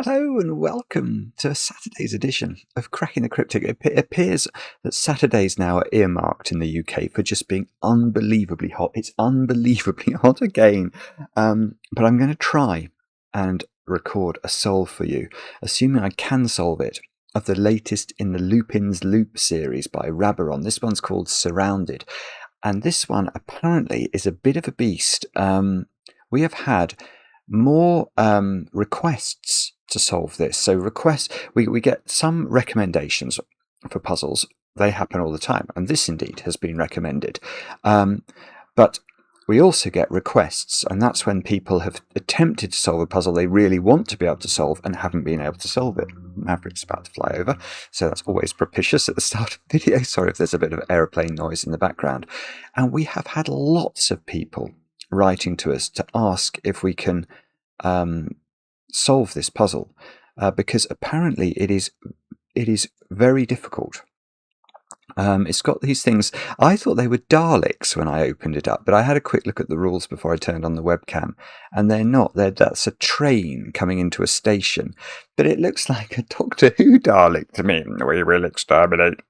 Hello and welcome to Saturday's edition of Cracking the Cryptic. It appears that Saturdays now are earmarked in the UK for just being unbelievably hot. It's unbelievably hot again. But I'm going to try and record a solve for you, assuming I can solve it, of the latest in the Lupin's Loop series by Raberon. This one's called Surrounded. And this one apparently is a bit of a beast. We have had more requests to solve this. So we get some recommendations for puzzles. They happen all the time, and this indeed has been recommended. But we also get requests, and that's when people have attempted to solve a puzzle they really want to be able to solve and haven't been able to solve it. Maverick's about to fly over, so that's always propitious at the start of the video. Sorry if there's a bit of aeroplane noise in the background. And we have had lots of people writing to us to ask if we can solve this puzzle, because apparently it is very difficult. It's got these things. I thought they were Daleks when I opened it up, but I had a quick look at the rules before I turned on the webcam, and they're not. That's a train coming into a station, but it looks like a Doctor Who Dalek to me. We will exterminate.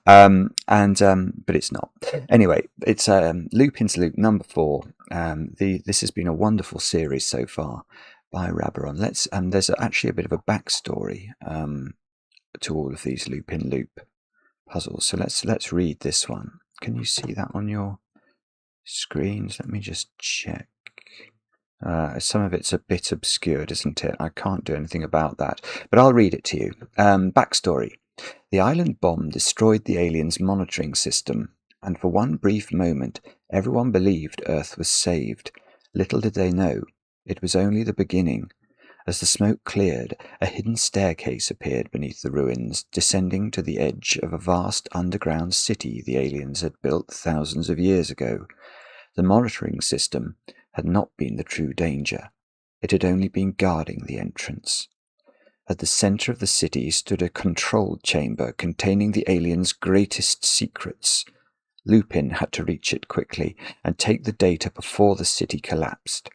But it's not. Anyway, it's Lupin's Loop number 4. This has been a wonderful series so far by Raberon. There's actually a bit of a backstory to all of these Lupin Loop puzzles. So let's read this one. Can you see that on your screens? Let me just check. Some of it's a bit obscured, isn't it? I can't do anything about that, but I'll read it to you. Backstory. The island bomb destroyed the aliens' monitoring system, and for one brief moment, everyone believed Earth was saved. Little did they know, it was only the beginning. As the smoke cleared, a hidden staircase appeared beneath the ruins, descending to the edge of a vast underground city the aliens had built thousands of years ago. The monitoring system had not been the true danger. It had only been guarding the entrance. At the center of the city stood a control chamber containing the aliens' greatest secrets. Lupin had to reach it quickly and take the data before the city collapsed.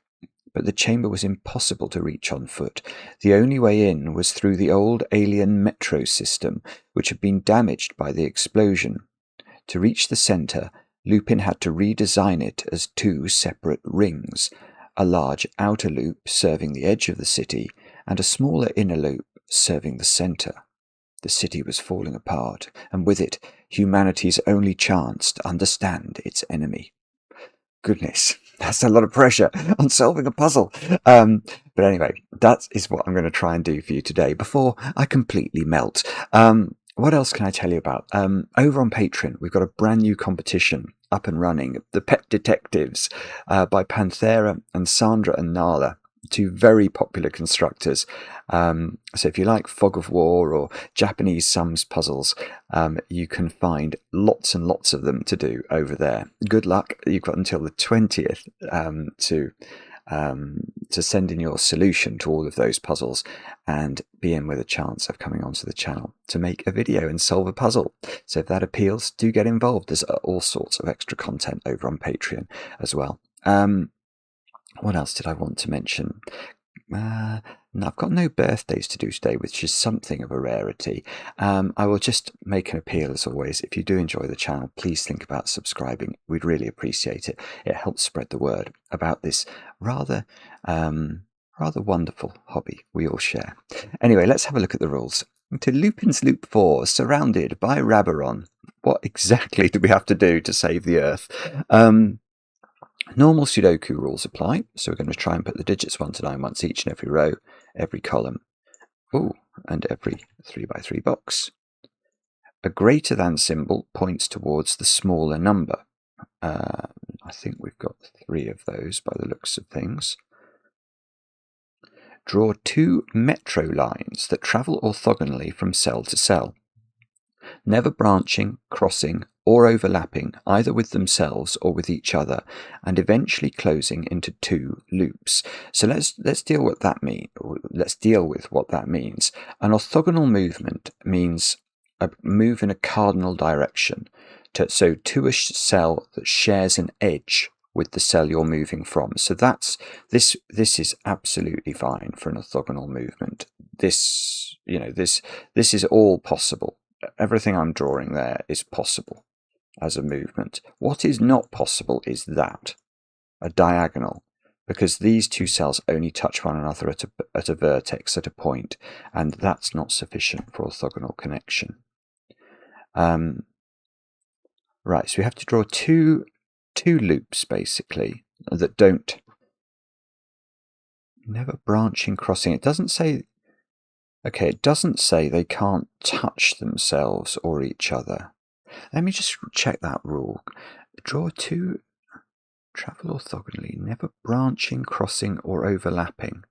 But the chamber was impossible to reach on foot. The only way in was through the old alien metro system, which had been damaged by the explosion. To reach the center, Lupin had to redesign it as 2 separate rings, a large outer loop serving the edge of the city, and a smaller inner loop serving the center. The city was falling apart, and with it, humanity's only chance to understand its enemy. Goodness, that's a lot of pressure on solving a puzzle. But anyway, that is what I'm going to try and do for you today before I completely melt. What else can I tell you about? Over on Patreon, we've got a brand new competition up and running, The Pet Detectives, by Panthera and Sandra and Nala. 2 very popular constructors. So if you like Fog of War or Japanese sums puzzles, you can find lots and lots of them to do over there. Good luck. You've got until the 20th to send in your solution to all of those puzzles and be in with a chance of coming onto the channel to make a video and solve a puzzle. So if that appeals, do get involved. There's all sorts of extra content over on Patreon as well. What else did I want to mention? No, I've got no birthdays to do today, which is something of a rarity. I will just make an appeal, as always. If you do enjoy the channel, please think about subscribing. We'd really appreciate it. It helps spread the word about this rather wonderful hobby we all share. Anyway, let's have a look at the rules. To Lupin's Loop 4, Surrounded by Raberon. What exactly do we have to do to save the Earth? Normal sudoku rules apply, so we're going to try and put the digits 1 to 9 once each in every row, every column, and every 3x3 box. A greater than symbol points towards the smaller number. I think we've got 3 of those by the looks of things. Draw 2 metro lines that travel orthogonally from cell to cell, never branching, crossing, or overlapping either with themselves or with each other, and eventually closing into 2 loops. So let's deal with what that means. An orthogonal movement means a move in a cardinal direction. So to a cell that shares an edge with the cell you're moving from. So this is absolutely fine for an orthogonal movement. this, this is all possible. Everything I'm drawing there is possible as a movement. What is not possible is that, a diagonal, because these two cells only touch one another at a vertex, at a point, and that's not sufficient for orthogonal connection. Right, so we have to draw two loops, basically, that don't... Never branching, crossing. It doesn't say... Okay, it doesn't say they can't touch themselves or each other. Let me just check that rule. Draw two... Travel orthogonally, never branching, crossing, or overlapping.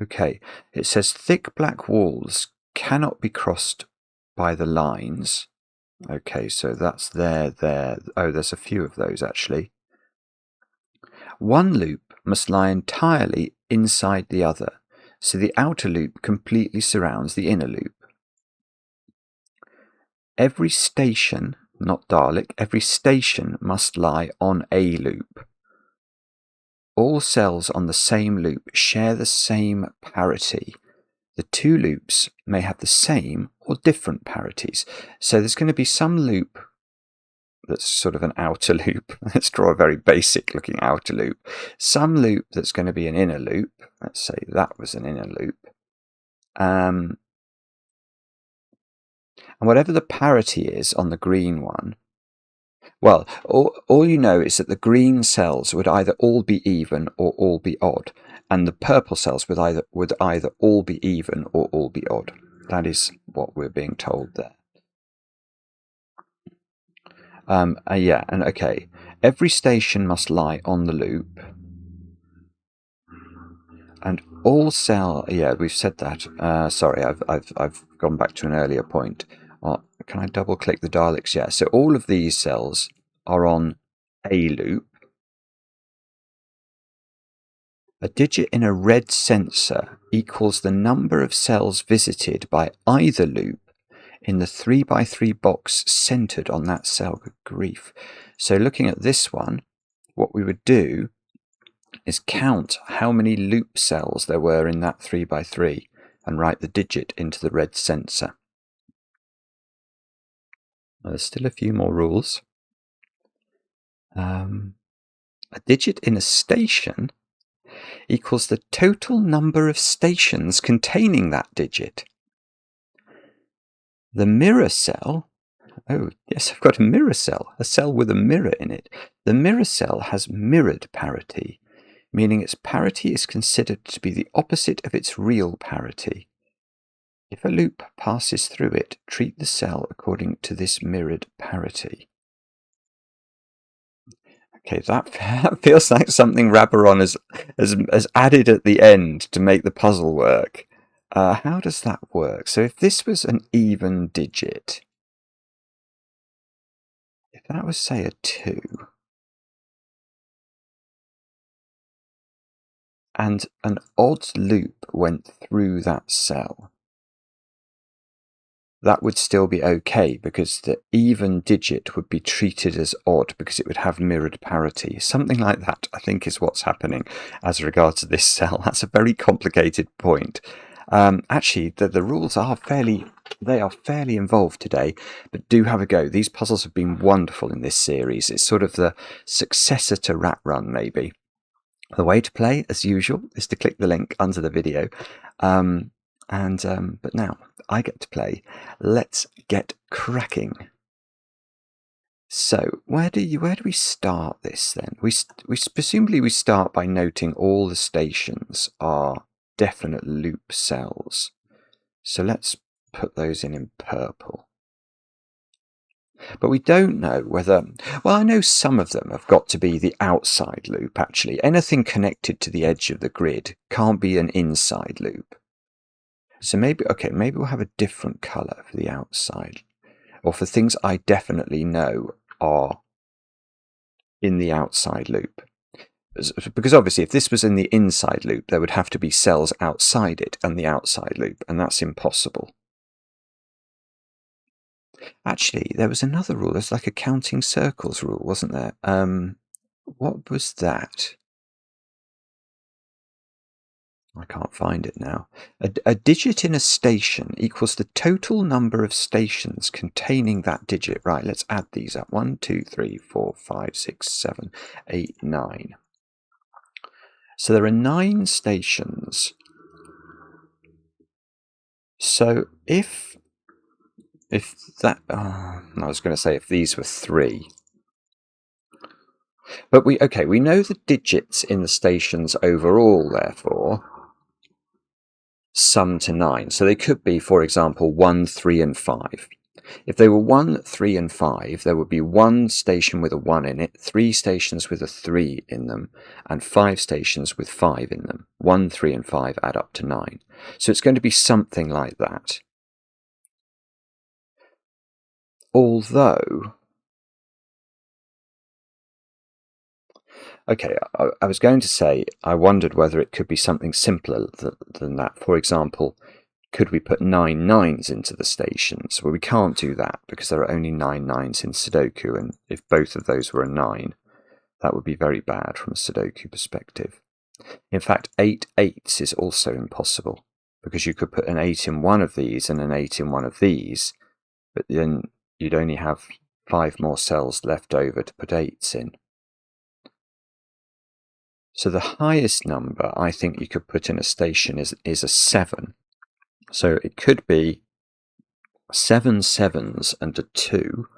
Okay, it says thick black walls cannot be crossed by the lines. Okay, so that's there. Oh, there's a few of those, actually. One loop must lie entirely inside the other, so the outer loop completely surrounds the inner loop. Every station, not Dalek, every station must lie on a loop. All cells on the same loop share the same parity. The two loops may have the same or different parities. So there's going to be some loop that's sort of an outer loop. Let's draw a very basic looking outer loop. Some loop that's going to be an inner loop. Let's say that was an inner loop. And whatever the parity is on the green one, well, all you know is that the green cells would either all be even or all be odd, and the purple cells would either all be even or all be odd. That is what we're being told there. Yeah, and okay. Every station must lie on the loop, and all cell. Yeah, we've said that. Sorry, I've gone back to an earlier point. Can I double click the Daleks? Yeah. So all of these cells are on a loop. A digit in a red sensor equals the number of cells visited by either loop in the 3x3 box centered on that cell. Good grief. So looking at this one, what we would do is count how many loop cells there were in that 3x3 and write the digit into the red sensor. There's still a few more rules. A digit in a station equals the total number of stations containing that digit. The mirror cell, oh yes, I've got a mirror cell, a cell with a mirror in it. The mirror cell has mirrored parity, meaning its parity is considered to be the opposite of its real parity. If a loop passes through it, treat the cell according to this mirrored parity. Okay, that feels like something Rabaron has added at the end to make the puzzle work. How does that work? So if this was an even digit, if that was, say, a 2, and an odd loop went through that cell, that would still be okay, because the even digit would be treated as odd because it would have mirrored parity. Something like that, I think, is what's happening as regards to this cell. That's a very complicated point. Actually, the rules are fairly involved today, but do have a go. These puzzles have been wonderful in this series. It's sort of the successor to Rat Run, maybe. The way to play, as usual, is to click the link under the video. But now I get to play. Let's get cracking. So where do we start this then? We presumably start by noting all the stations are definite loop cells. So let's put those in purple. But we don't know whether... Well, I know some of them have got to be the outside loop, actually. Anything connected to the edge of the grid can't be an inside loop. So maybe we'll have a different colour for the outside. Or for things I definitely know are in the outside loop. Because obviously if this was in the inside loop, there would have to be cells outside it and the outside loop, and that's impossible. Actually, there was another rule. There's like a counting circles rule, wasn't there? What was that? I can't find it now. A digit in a station equals the total number of stations containing that digit. Right, let's add these up. 1, 2, 3, 4, 5, 6, 7, 8, 9. So there are 9 stations. So if that, I was going to say if these were 3. But we know the digits in the stations overall, therefore, sum to 9. So they could be, for example, 1, 3, and 5. If they were 1, 3, and 5, there would be 1 station with a 1 in it, 3 stations with a 3 in them, and 5 stations with 5 in them. 1, 3, and 5 add up to 9. So it's going to be something like that. Although, okay, I was going to say, I wondered whether it could be something simpler than that. For example, could we put 9 9s into the stations? Well, we can't do that because there are only 9 9s in Sudoku, and if both of those were a 9, that would be very bad from a Sudoku perspective. In fact, 8 8s is also impossible, because you could put an 8 in one of these and an 8 in one of these, but then you'd only have 5 more cells left over to put 8s in. So the highest number I think you could put in a station is a 7. So it could be 7 7s and a 2,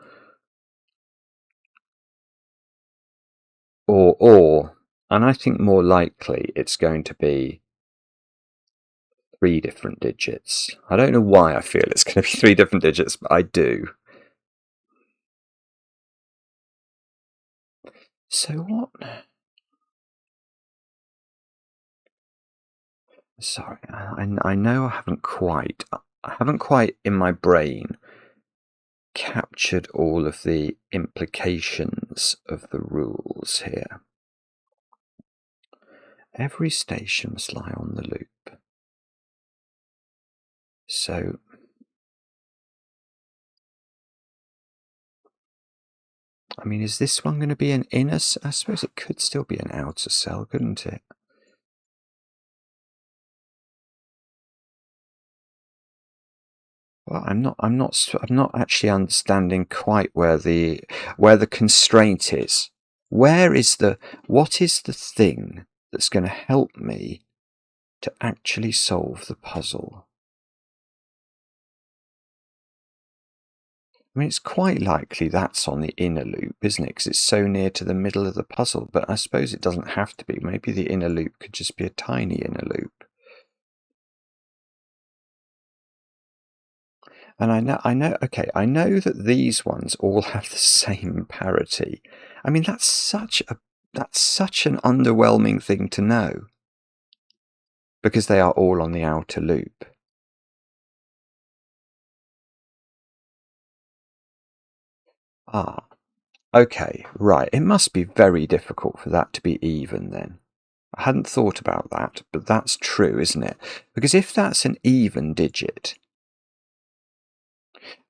or, and I think more likely it's going to be 3 different digits. I don't know why I feel it's going to be 3 different digits, but I do. So what? Sorry, I know I haven't quite in my brain captured all of the implications of the rules here. Every station must lie on the loop. So I mean, is this one going to be an inner? I suppose it could still be an outer cell, couldn't it? Well, I'm not actually understanding quite where the constraint is. What is the thing that's going to help me to actually solve the puzzle? I mean, it's quite likely that's on the inner loop, isn't it? Because it's so near to the middle of the puzzle. But I suppose it doesn't have to be. Maybe the inner loop could just be a tiny inner loop. And I know that these ones all have the same parity. I mean, that's such an underwhelming thing to know, because they are all on the outer loop. Ah, okay, right. It must be very difficult for that to be even then. I hadn't thought about that, but that's true, isn't it? Because if that's an even digit,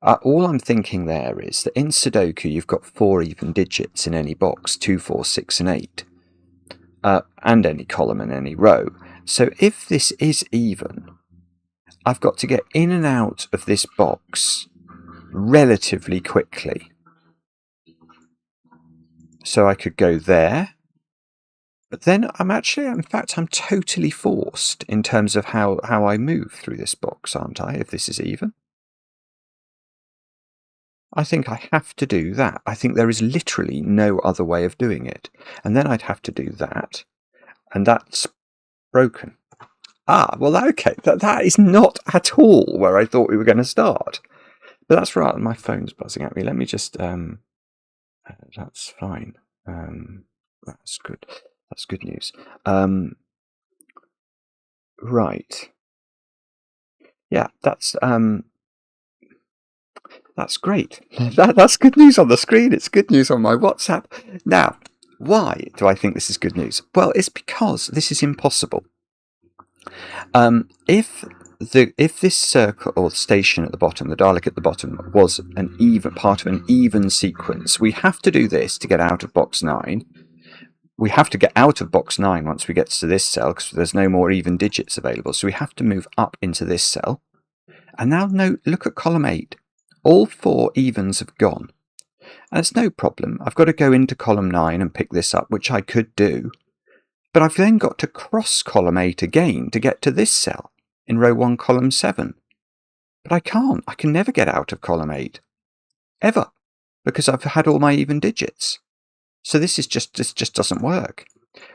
all I'm thinking there is that in Sudoku you've got 4 even digits in any box, 2, 4, 6, and 8, and any column and any row. So if this is even, I've got to get in and out of this box relatively quickly. So I could go there, but then I'm totally forced in terms of how I move through this box, aren't I, if this is even? I think I have to do that. I think there is literally no other way of doing it. And then I'd have to do that, and that's broken. Ah, well, okay, that is not at all where I thought we were going to start. But that's right, my phone's buzzing at me. Let me just, that's fine. That's good. That's good news. Right. Yeah, that's great. That's good news on the screen. It's good news on my WhatsApp. Now, why do I think this is good news? Well, it's because this is impossible. If this circle or station at the bottom, the Dalek at the bottom, was an even part of an even sequence, we have to do this to get out of box 9. we have to get out of box 9 once we get to this cell because there's no more even digits available. So we have to move up into this cell. And now look at column 8. All 4 evens have gone. And it's no problem. I've got to go into column 9 and pick this up, which I could do. But I've then got to cross column 8 again to get to this cell in row 1, column 7. But I can't. I can never get out of column 8. Ever. Because I've had all my even digits. So this just doesn't work.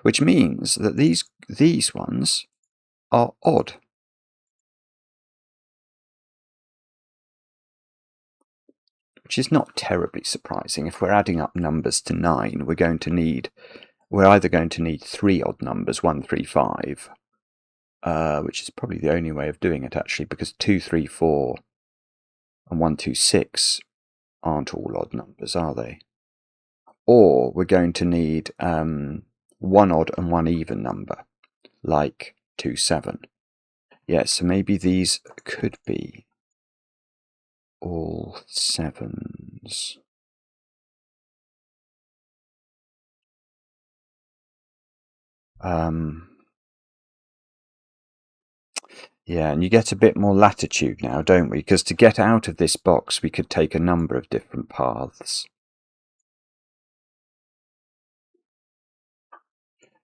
Which means that these ones are odd. Which is not terribly surprising. If we're adding up numbers to 9, we're either going to need 3 odd numbers, 1, 3, 5, which is probably the only way of doing it actually, because 2, 3, 4 and 1, 2, 6 aren't all odd numbers, are they? Or we're going to need 1 odd and 1 even number, like 2, 7. Yeah, so maybe these could be all 7s. Yeah, and you get a bit more latitude now, don't we? Because to get out of this box, we could take a number of different paths.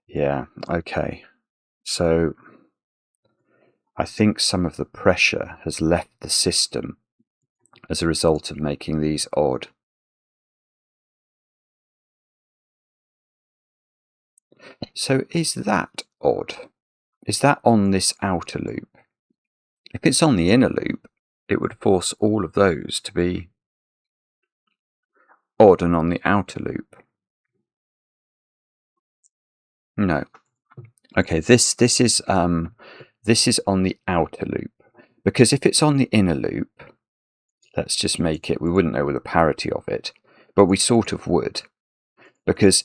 Yeah, okay. So I think some of the pressure has left the system as a result of making these odd. So is that odd? Is that on this outer loop? If it's on the inner loop, it would force all of those to be odd and on the outer loop. No. Okay, this is on the outer loop. Because if it's on the inner loop, let's just make it, we wouldn't know with a parity of it, but we sort of would. Because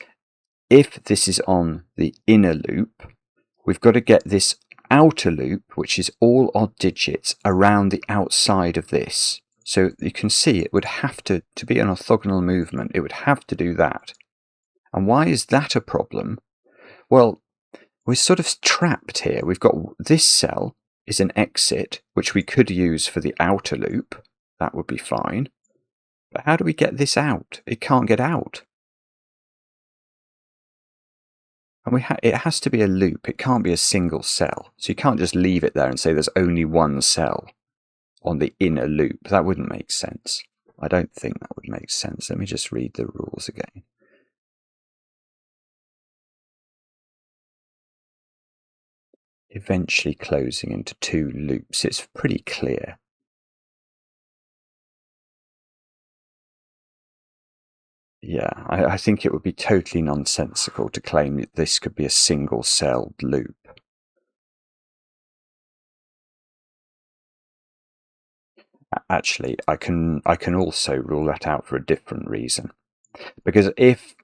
if this is on the inner loop, we've got to get this outer loop, which is all odd digits, around the outside of this. So you can see it would have to be an orthogonal movement, it would have to do that. And why is that a problem? Well, we're sort of trapped here. We've got this cell is an exit, which we could use for the outer loop. That would be fine. But how do we get this out? It can't get out. And it has to be a loop. It can't be a single cell. So you can't just leave it there and say there's only one cell on the inner loop. That wouldn't make sense. I don't think that would make sense. Let me just read the rules again. Eventually closing into 2 loops. It's pretty clear. Yeah, I think it would be totally nonsensical to claim that this could be a single-celled loop. Actually, I can also rule that out for a different reason. Because if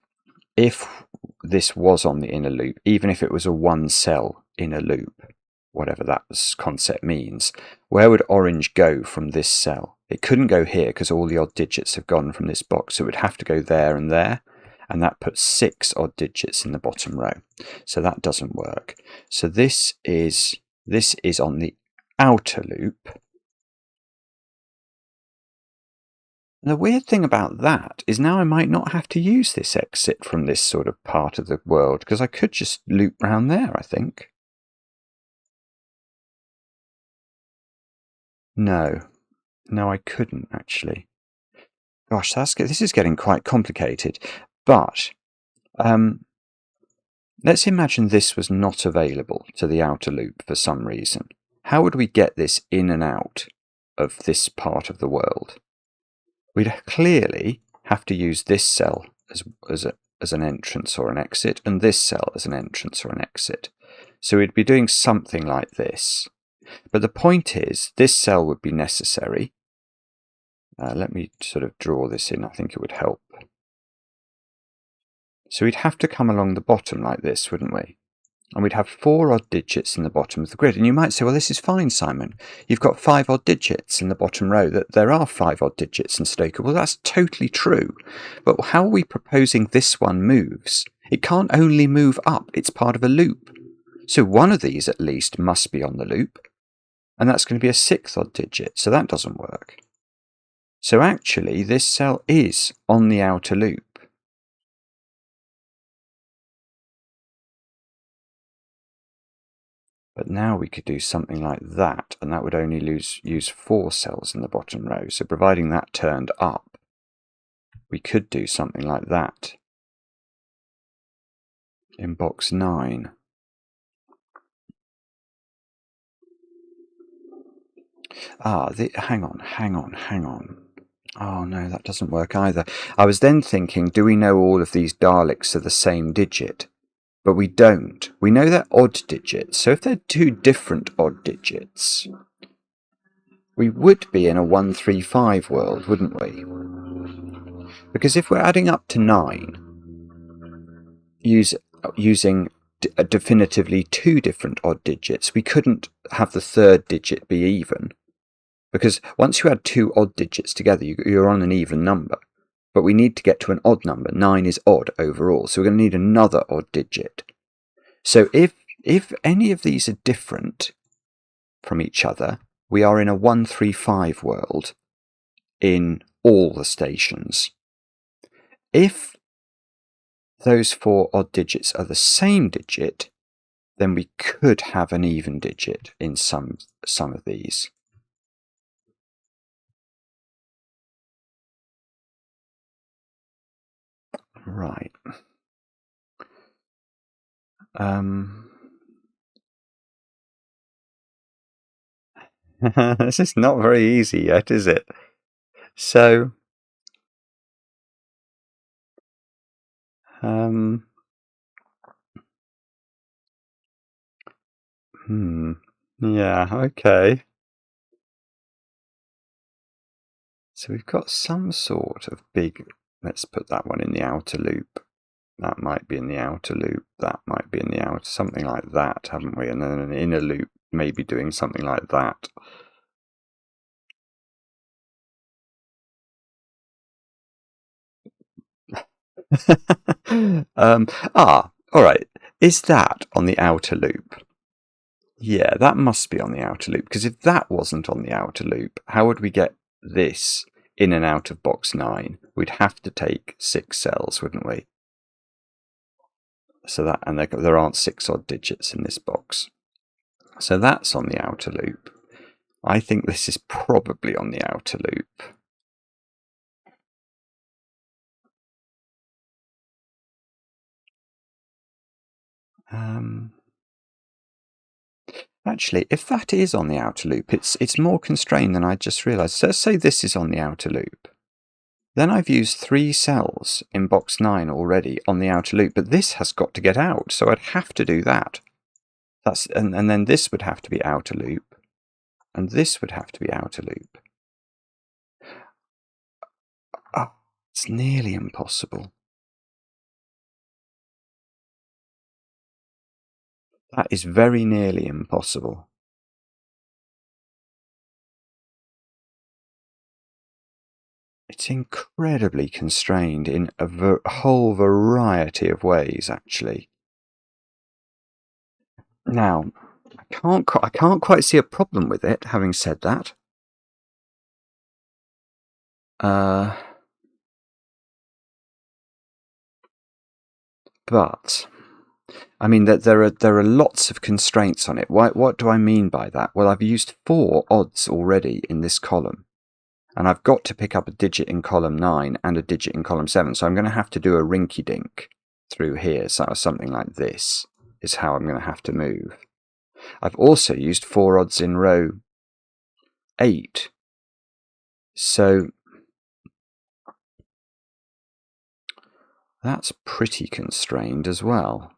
this was on the inner loop, even if it was a 1-cell inner loop, whatever that concept means, where would orange go from this cell? It couldn't go here because all the odd digits have gone from this box, so it would have to go there, and that puts 6 odd digits in the bottom row. So that doesn't work. So this is on the outer loop. And the weird thing about that is now I might not have to use this exit from this sort of part of the world, because I could just loop round there, I think. No, I couldn't actually. Gosh, this is getting quite complicated. But let's imagine this was not available to the outer loop for some reason. How would we get this in and out of this part of the world? We'd clearly have to use this cell as an entrance or an exit, and this cell as an entrance or an exit. So we'd be doing something like this. But the point is, this cell would be necessary. Let me sort of draw this in. I think it would help. So we'd have to come along the bottom like this, wouldn't we? And we'd have 4 odd digits in the bottom of the grid. And you might say, well, this is fine, Simon. You've got 5 odd digits in the bottom row. That there are 5 odd digits in sudoku. Well, that's totally true. But how are we proposing this one moves? It can't only move up, it's part of a loop. So one of these at least must be on the loop, and that's going to be a 6th odd digit, so that doesn't work. So actually this cell is on the outer loop. But now we could do something like that, and that would only use 4 cells in the bottom row. So providing that turned up, we could do something like that in box 9. Hang on. Oh no, that doesn't work either. I was then thinking, do we know all of these Daleks are the same digit? But we don't. We know they're odd digits, so if they're 2 different odd digits, we would be in a 135 world, wouldn't we? Because if we're adding up to 9, using definitively 2 different odd digits, we couldn't have the 3rd digit be even. Because once you add 2 odd digits together, you're on an even number. But we need to get to an odd number. 9 is odd overall, so we're going to need another odd digit. So if any of these are different from each other, we are in a 135 world in all the stations. If those 4 odd digits are the same digit, then we could have an even digit in some of these. Right. This is not very easy yet, is it? So, yeah, okay. So we've got some sort of big, let's put that one in the outer loop. That might be in the outer loop, that might be in the outer, something like that, haven't we? And then an inner loop maybe doing something like that. All right. Is that on the outer loop? Yeah, that must be on the outer loop, because if that wasn't on the outer loop, how would we get this in and out of box 9? We'd have to take 6 cells, wouldn't we? So that, and there aren't 6 odd digits in this box. So that's on the outer loop. I think this is probably on the outer loop. Actually, if that is on the outer loop, it's more constrained than I just realised. So let's say this is on the outer loop. Then I've used 3 cells in box 9 already on the outer loop, but this has got to get out, so I'd have to do that. And then this would have to be outer loop, and this would have to be outer loop. Oh, it's nearly impossible. That is very nearly impossible. It's incredibly constrained in a whole variety of ways, actually. Now, I can't quite see a problem with it, having said that. But I mean that there are lots of constraints on it. What do I mean by that? Well, I've used 4 odds already in this column, and I've got to pick up a digit in column 9 and a digit in column 7, so I'm going to have to do a rinky-dink through here. So something like this is how I'm going to have to move. I've also used 4 odds in row 8, so that's pretty constrained as well.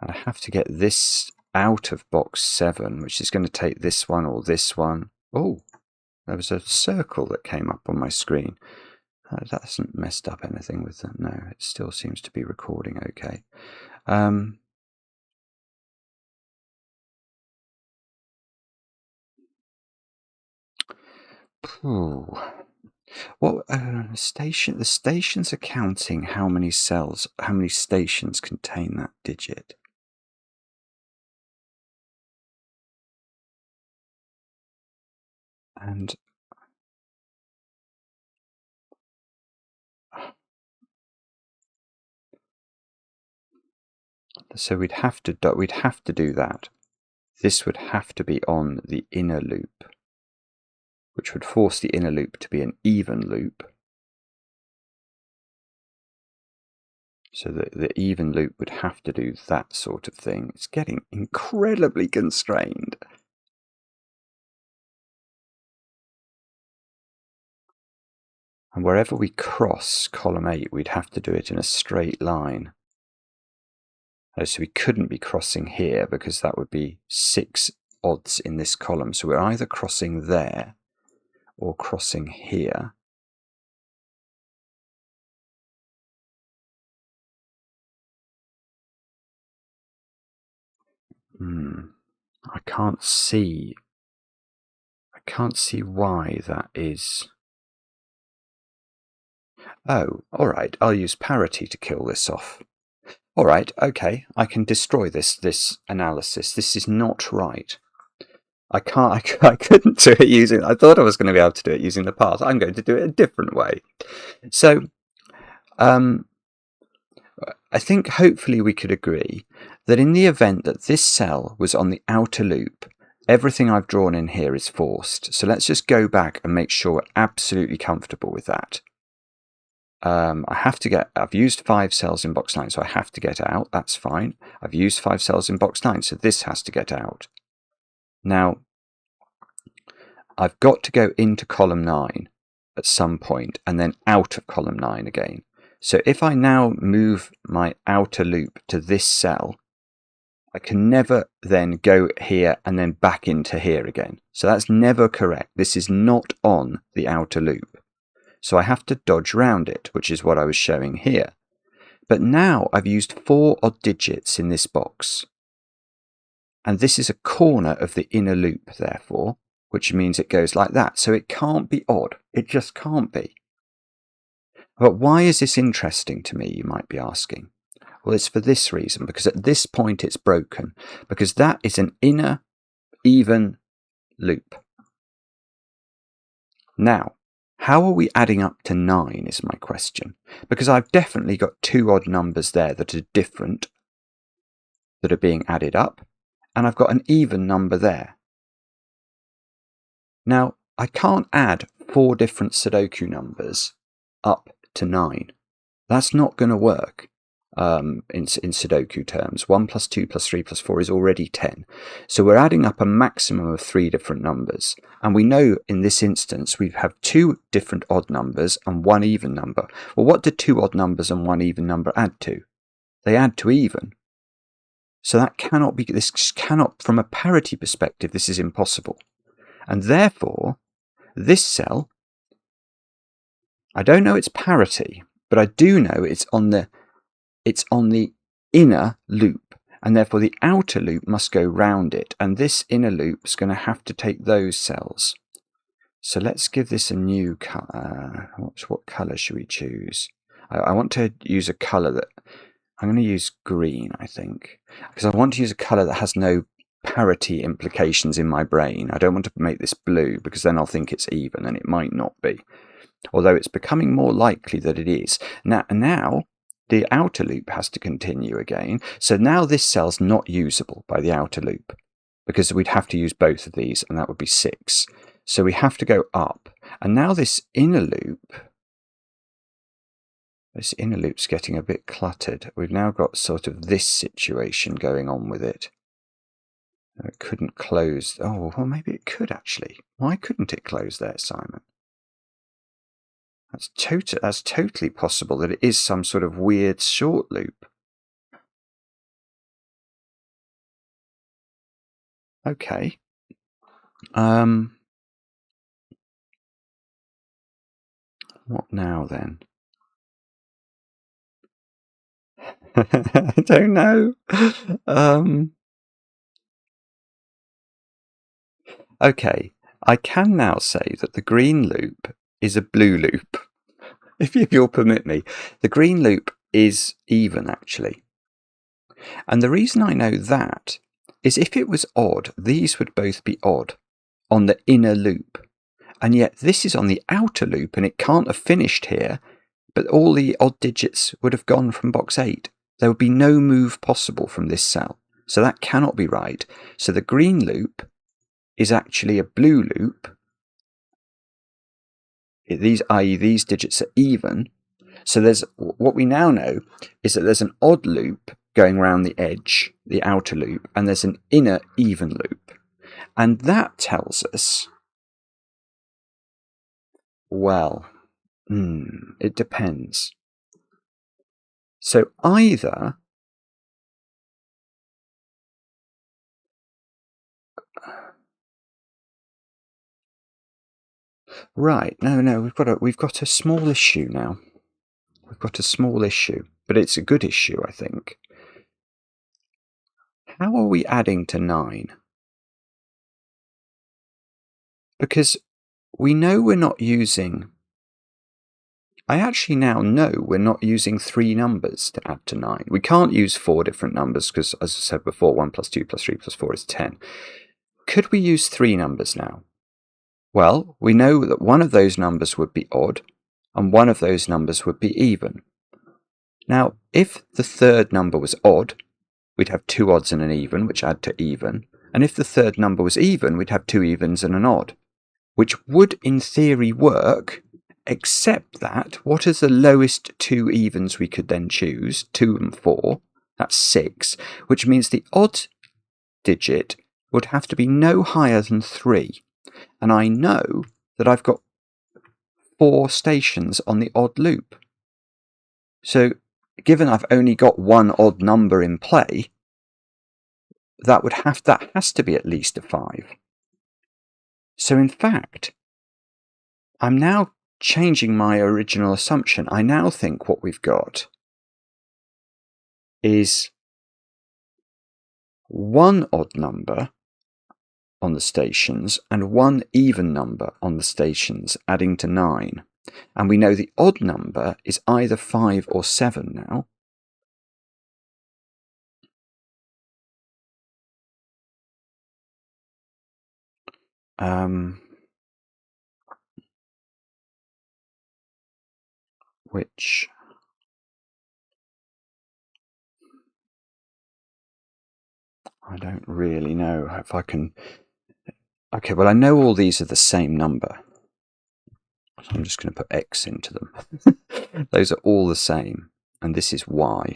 And I have to get this out of box 7, which is going to take this one or this one. Oh, there was a circle that came up on my screen. That hasn't messed up anything with them. No, it still seems to be recording okay. Well, station. The stations are counting how many cells, how many stations contain that digit. And so we'd have to do that. This would have to be on the inner loop, which would force the inner loop to be an even loop. So the even loop would have to do that sort of thing. It's getting incredibly constrained. And wherever we cross column 8, we'd have to do it in a straight line. So we couldn't be crossing here because that would be 6 odds in this column. So we're either crossing there or crossing here. I can't see why that is. Oh, all right, I'll use parity to kill this off. All right, okay, I can destroy this analysis. This is not right. I couldn't do it using, I thought I was going to be able to do it using the path. I'm going to do it a different way. So, I think hopefully we could agree that in the event that this cell was on the outer loop, everything I've drawn in here is forced. So let's just go back and make sure we're absolutely comfortable with that. I've used 5 cells in box 9, so I have to get out. That's fine. I've used 5 cells in box 9, so this has to get out. Now, I've got to go into column 9 at some point and then out of column 9 again. So if I now move my outer loop to this cell, I can never then go here and then back into here again. So that's never correct. This is not on the outer loop. So I have to dodge round it, which is what I was showing here. But now I've used 4 odd digits in this box. And this is a corner of the inner loop, therefore, which means it goes like that. So it can't be odd. It just can't be. But why is this interesting to me, you might be asking? Well, it's for this reason, because at this point it's broken, because that is an inner even loop. Now, how are we adding up to 9 is my question, because I've definitely got 2 odd numbers there that are different, that are being added up, and I've got an even number there. Now, I can't add 4 different Sudoku numbers up to 9. That's not going to work in Sudoku terms. 1 plus 2 plus 3 plus 4 is already 10. So we're adding up a maximum of 3 different numbers. And we know in this instance we have 2 different odd numbers and 1 even number. Well, what do 2 odd numbers and 1 even number add to? They add to even. So that cannot be, this cannot, from a parity perspective, this is impossible. And therefore, this cell, I don't know its parity, but I do know it's on the inner loop, and therefore the outer loop must go round it, and this inner loop is going to have to take those cells. So let's give this a new colour. What colour should we choose? I want to use a colour that, I'm going to use green, I think, because I want to use a colour that has no parity implications in my brain. I don't want to make this blue, because then I'll think it's even, and it might not be. Although it's becoming more likely that it is. Now the outer loop has to continue again. So now this cell's not usable by the outer loop, because we'd have to use both of these, and that would be 6. So we have to go up. And now this inner loop's getting a bit cluttered. We've now got sort of this situation going on with it. It couldn't close. Oh, well, maybe it could actually. Why couldn't it close there, Simon? That's totally possible that it is some sort of weird short loop. Okay. What now then? I don't know. Okay. I can now say that the green loop is a blue loop, if you'll permit me. The green loop is even, actually. And the reason I know that is if it was odd, these would both be odd on the inner loop. And yet this is on the outer loop, and it can't have finished here, but all the odd digits would have gone from box 8. There would be no move possible from this cell. So that cannot be right. So the green loop is actually a blue loop, i.e. these digits are even. So there's what we now know is that there's an odd loop going around the edge, the outer loop, and there's an inner even loop. And that tells us, well, it depends. So either right, no, we've got a small issue now. We've got a small issue, but it's a good issue, I think. How are we adding to 9? Because we know we're not using... I actually now know we're not using 3 numbers to add to 9. We can't use 4 different numbers because, as I said before, 1 plus 2 plus 3 plus 4 is 10. Could we use 3 numbers now? Well, we know that one of those numbers would be odd, and one of those numbers would be even. Now, if the third number was odd, we'd have 2 odds and an even, which add to even. And if the third number was even, we'd have 2 evens and an odd, which would, in theory, work, except that, what is the lowest 2 evens we could then choose? 2 and 4. That's 6, which means the odd digit would have to be no higher than 3. And I know that I've got 4 stations on the odd loop. So, given I've only got one odd number in play, that has to be at least a 5. So in fact, I'm now changing my original assumption. I now think what we've got is one odd number on the stations and one even number on the stations, adding to 9. And we know the odd number is either 5 or 7 now. Which I don't really know if I can... Okay, well, I know all these are the same number. So I'm just going to put X into them. Those are all the same, and this is Y.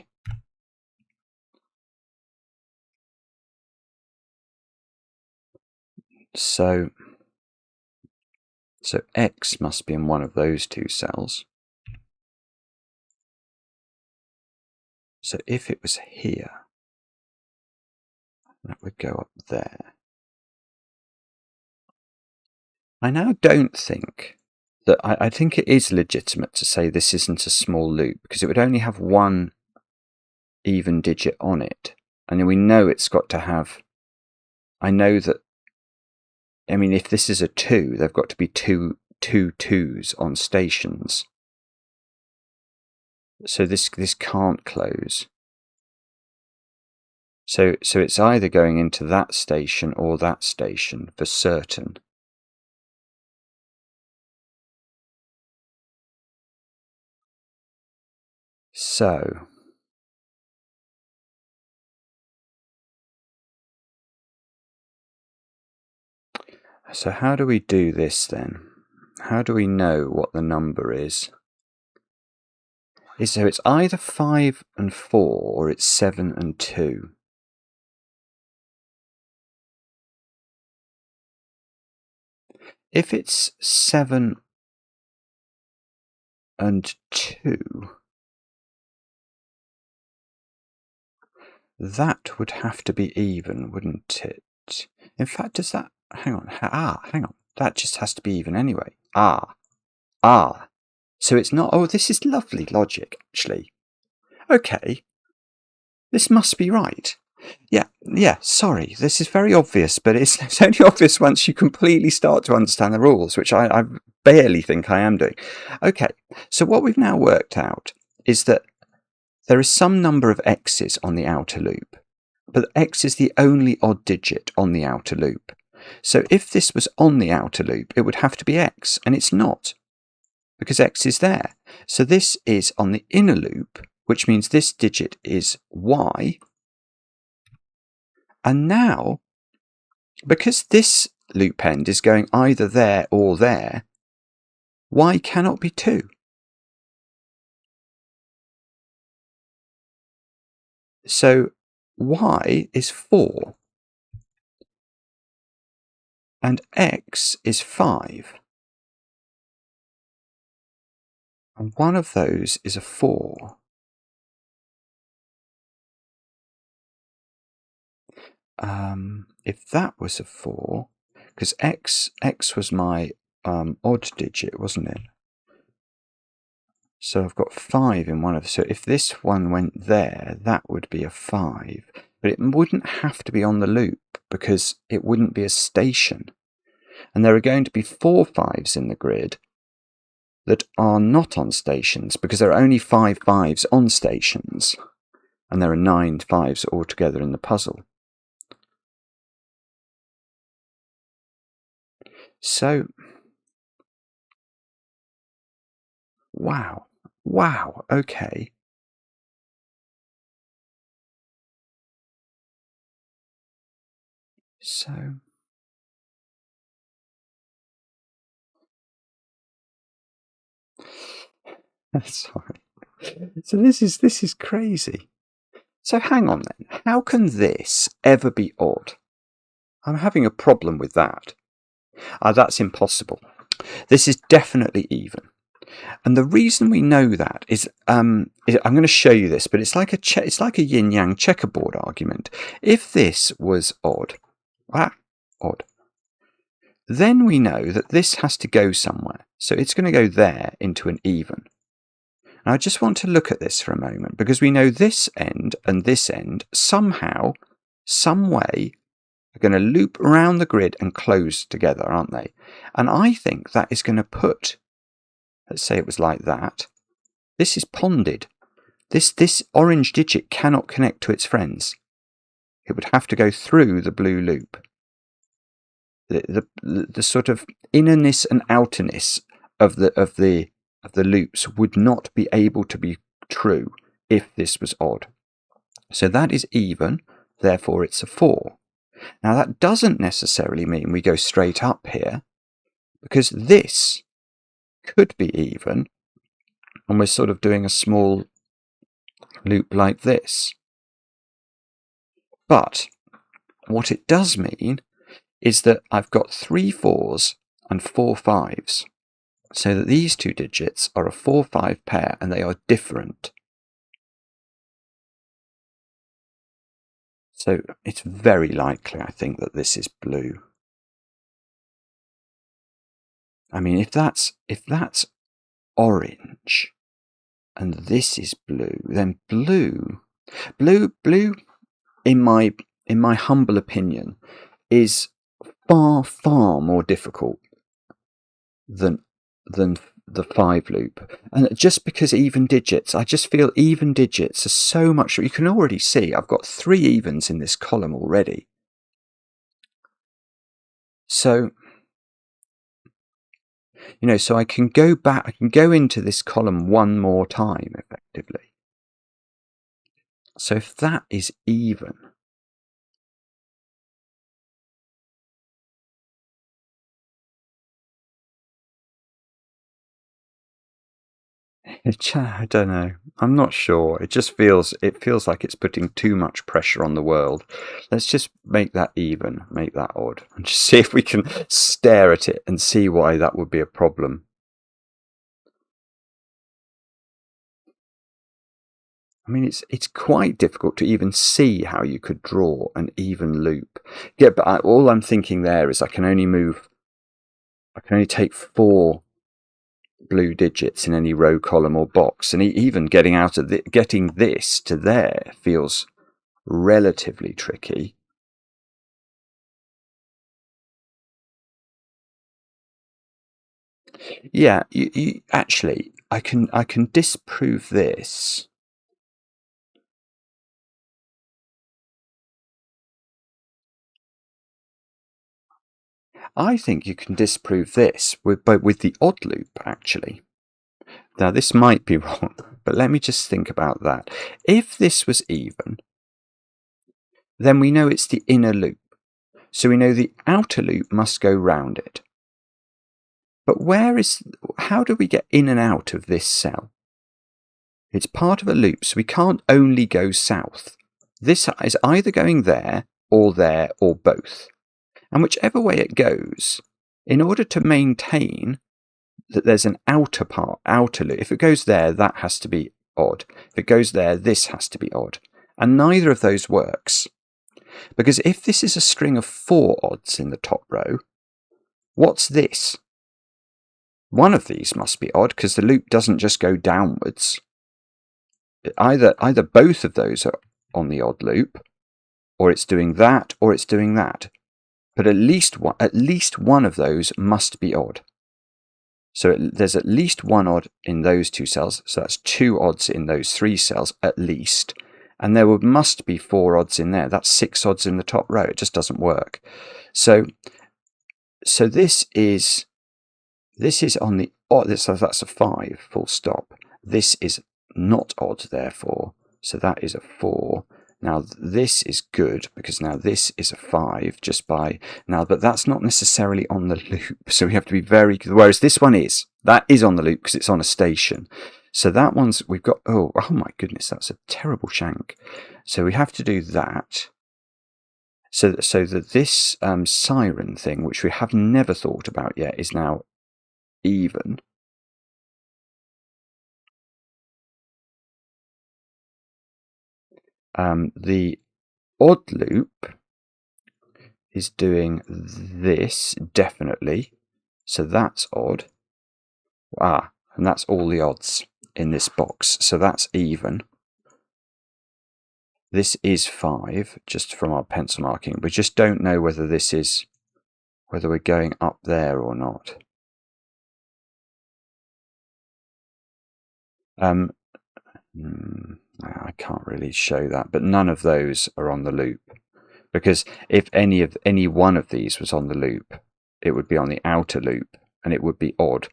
So X must be in one of those 2 cells. So if it was here, that would go up there. I now don't think that... I think it is legitimate to say this isn't a small loop, because it would only have one even digit on it. And we know it's got to have... I know that... I mean, if this is a 2, there've got to be two 2s on stations. So this can't close. So it's either going into that station or that station for certain. So how do we do this then? How do we know what the number is? So it's either 5 and 4 or it's 7 and 2. If it's 7 and 2, that would have to be even, wouldn't it? In fact, does that... Hang on. Hang on. That just has to be even anyway. So it's not... Oh, this is lovely logic, actually. Okay. This must be right. Yeah, sorry. This is very obvious, but it's only obvious once you completely start to understand the rules, which I barely think I am doing. Okay, so what we've now worked out is that there is some number of x's on the outer loop, but x is the only odd digit on the outer loop. So if this was on the outer loop, it would have to be x, and it's not, because x is there. So this is on the inner loop, which means this digit is y. And now, because this loop end is going either there or there, y cannot be 2. So y is 4 and x is 5. And one of those is a 4. If that was a 4, because x was my odd digit, wasn't it? So I've got 5 in one of. So if this one went there, that would be a 5. But it wouldn't have to be on the loop because it wouldn't be a station. And there are going to be 4 5s in the grid that are not on stations because there are only 5 5s on stations. And there are 9 5s altogether in the puzzle. So, wow, okay. So, sorry. So this is crazy. So hang on then. How can this ever be odd? I'm having a problem with that. That's impossible. This is definitely even. And the reason we know that is, I'm going to show you this, but it's like a yin-yang checkerboard argument. If this was odd, then we know that this has to go somewhere. So it's going to go there into an even. And I just want to look at this for a moment, because we know this end and this end somehow, some way, are going to loop around the grid and close together, aren't they? And I think that is going to put, let's say it was like that. This is ponded. This orange digit cannot connect to its friends. It would have to go through the blue loop. The sort of innerness and outerness of the loops would not be able to be true if this was odd. So that is even, therefore it's a 4. Now that doesn't necessarily mean we go straight up here, because this could be even, and we're sort of doing a small loop like this. But what it does mean is that I've got 3 4s and 4 5s, so that these two digits are a 4-5 pair and they are different. So it's very likely, I think, that this is blue. I mean, if that's orange and this is blue, then blue in my humble opinion is far more difficult than the 5 loop. And just because even digits, I just feel even digits are so much. You can already see I've got 3 evens in this column already. So, so I can go back, I can go into this column one more time effectively. So if that is even, I don't know. I'm not sure. It feels like it's putting too much pressure on the world. Let's just make that even, make that odd, and just see if we can stare at it and see why that would be a problem. I mean, it's quite difficult to even see how you could draw an even loop. Yeah, but all I'm thinking there is I can only take 4 blue digits in any row, column or box, and even getting this to there feels relatively tricky. Yeah, actually, I can disprove this. I think you can disprove this with the odd loop, actually. Now, this might be wrong, but let me just think about that. If this was even, then we know it's the inner loop. So we know the outer loop must go round it. But how do we get in and out of this cell? It's part of a loop, so we can't only go south. This is either going there or both. And whichever way it goes, in order to maintain that there's an outer loop, if it goes there, that has to be odd. If it goes there, this has to be odd. And neither of those works. Because if this is a string of 4 odds in the top row, what's this? One of these must be odd because the loop doesn't just go downwards. Either both of those are on the odd loop, or it's doing that, or it's doing that. But at least one of those must be odd. So there's at least 1 odd in those 2 cells, so that's 2 odds in those 3 cells at least. And there must be 4 odds in there. That's 6 odds in the top row. It just doesn't work. So this is on the odd. So that's a 5. Full stop. This is not odd, therefore. So that is a 4. Now this is good because now this is a 5 just by now, but that's not necessarily on the loop. So we have to be very, whereas this one is. That is on the loop because it's on a station. So that one's, we've got, oh my goodness, that's a terrible shank. So we have to do that. So that this siren thing, which we have never thought about yet, is now even. The odd loop is doing this, definitely. So that's odd. And that's all the odds in this box. So that's even. This is 5, just from our pencil marking. We just don't know whether we're going up there or not. I can't really show that, but none of those are on the loop. Because if any one of these was on the loop, it would be on the outer loop, and it would be odd.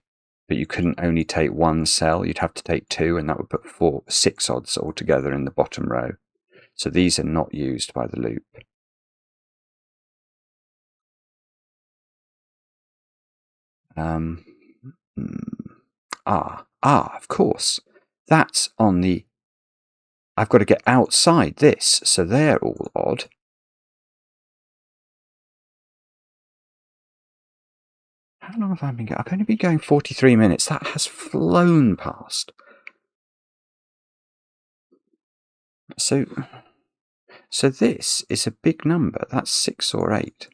But you couldn't only take 1 cell, you'd have to take 2, and that would put 6 odds altogether in the bottom row. So these are not used by the loop. Of course. That's on the... I've got to get outside this, so they're all odd. How long have I been going? I've only been going 43 minutes. That has flown past. So this is a big number. That's 6 or 8.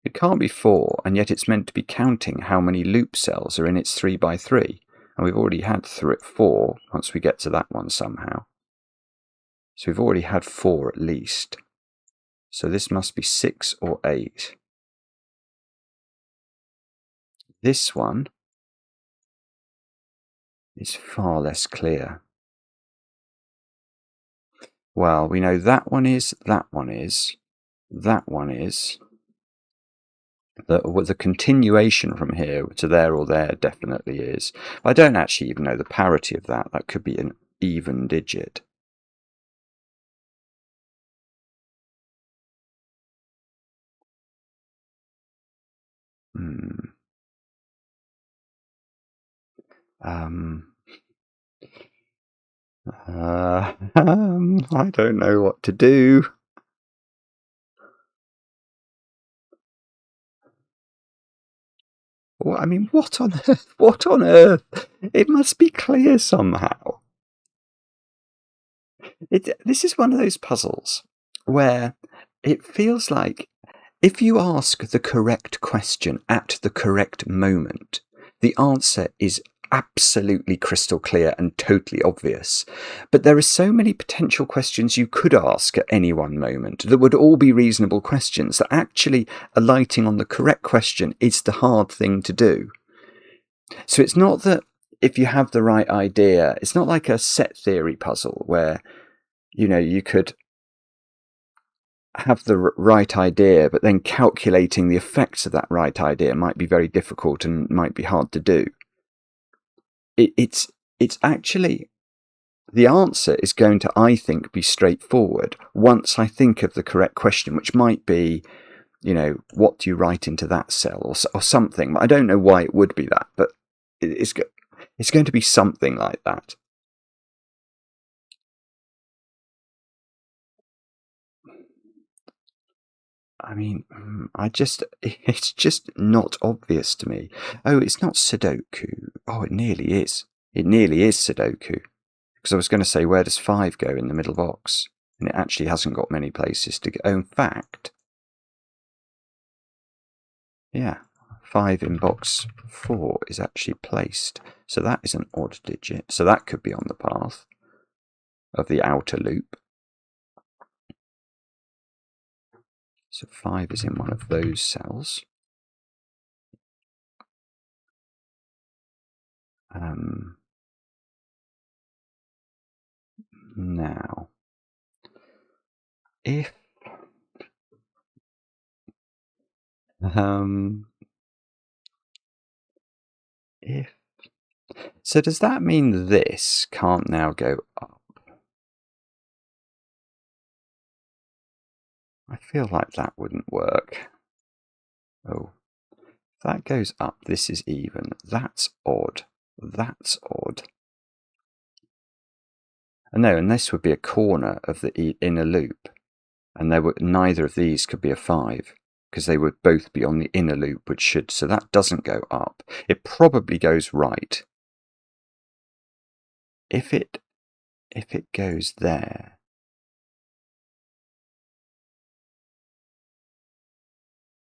It can't be 4, and yet it's meant to be counting how many loop cells are in its 3x3. And we've already had 4 once we get to that one somehow. So we've already had 4 at least. So this must be 6 or 8. This one is far less clear. Well, we know that one is, that one is, that one is. The continuation from here to there or there definitely is. I don't actually even know the parity of that. That could be an even digit. I don't know what to do. Well, I mean, what on earth? What on earth? It must be clear somehow. This is one of those puzzles where it feels like if you ask the correct question at the correct moment, the answer is absolutely crystal clear and totally obvious. But there are so many potential questions you could ask at any one moment that would all be reasonable questions, that actually alighting on the correct question is the hard thing to do. So it's not that if you have the right idea, it's not like a set theory puzzle where, you could have the right idea, but then calculating the effects of that right idea might be very difficult and might be hard to do. It's actually, the answer is going to, I think, be straightforward once I think of the correct question, which might be, what do you write into that cell or something. I don't know why it would be that, but it's going to be something like that. I mean, it's just not obvious to me. Oh, it's not Sudoku. Oh, it nearly is. It nearly is Sudoku. Because I was going to say, where does 5 go in the middle box? And it actually hasn't got many places to go. Oh, in fact, yeah, 5 in box 4 is actually placed. So that is an odd digit. So that could be on the path of the outer loop. So 5 is in one of those cells. Now, if so, does that mean this can't now go up? I feel like that wouldn't work. Oh, if that goes up, this is even. That's odd. That's odd. No, and this would be a corner of the inner loop, and neither of these could be a 5 because they would both be on the inner loop, which should. So that doesn't go up. It probably goes right. If it goes there,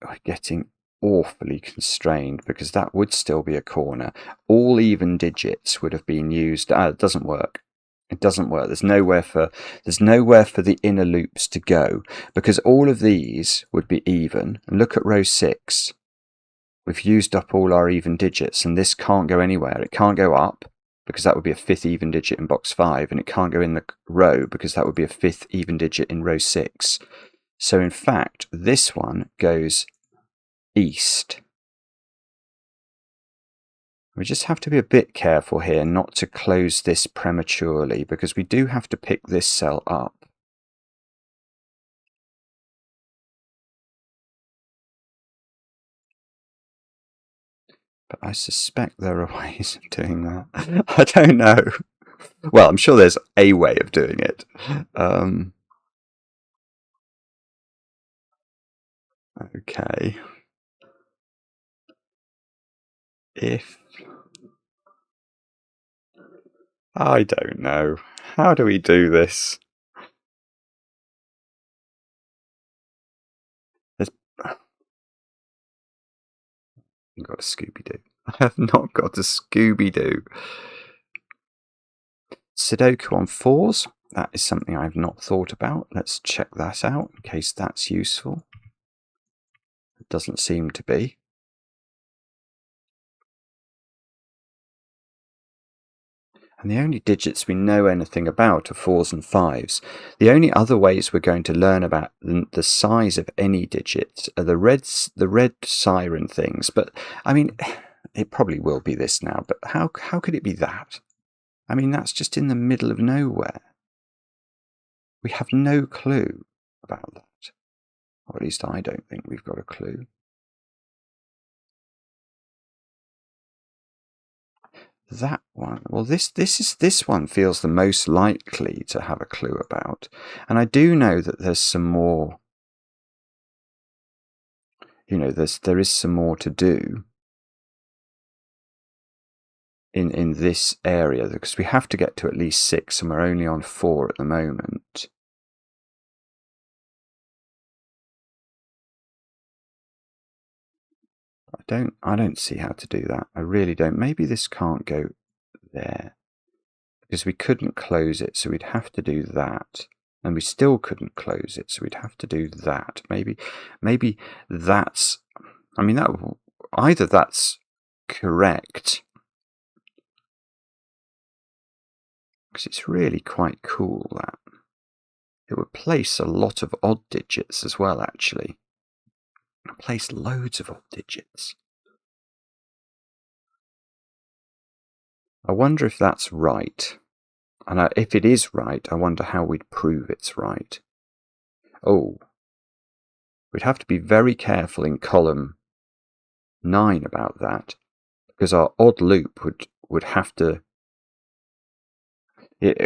I'm getting awfully constrained because that would still be a corner. All even digits would have been used. It doesn't work. It doesn't work. There's nowhere for the inner loops to go because all of these would be even. And look at row 6. We've used up all our even digits, and this can't go anywhere. It can't go up because that would be a 5th even digit in box 5, and it can't go in the row because that would be a 5th even digit in row 6. So in fact, this one goes east. We just have to be a bit careful here not to close this prematurely because we do have to pick this cell up. But I suspect there are ways of doing that. I don't know. Well, I'm sure there's a way of doing it. Okay. I don't know. How do we do this? I've got a Scooby-Doo. I have not got a Scooby-Doo. Sudoku on 4s. That is something I've not thought about. Let's check that out in case that's useful. It doesn't seem to be. And the only digits we know anything about are 4s and 5s. The only other ways we're going to learn about the size of any digit are the red siren things. But I mean, it probably will be this now. But how could it be that? I mean, that's just in the middle of nowhere. We have no clue about that. Or at least I don't think we've got a clue. That one. Well, this one feels the most likely to have a clue about. And I do know that there's some more. There is some more to do in this area because we have to get to at least 6 and we're only on 4 at the moment. I don't see how to do that. I really don't. Maybe this can't go there because we couldn't close it, so we'd have to do that. And we still couldn't close it, so we'd have to do that. Maybe that's. I mean, either that's correct because it's really quite cool that. It would place a lot of odd digits as well, actually. Place loads of odd digits. I wonder if that's right. And if it is right, I wonder how we'd prove it's right. Oh, we'd have to be very careful in column 9 about that, because our odd loop would have to.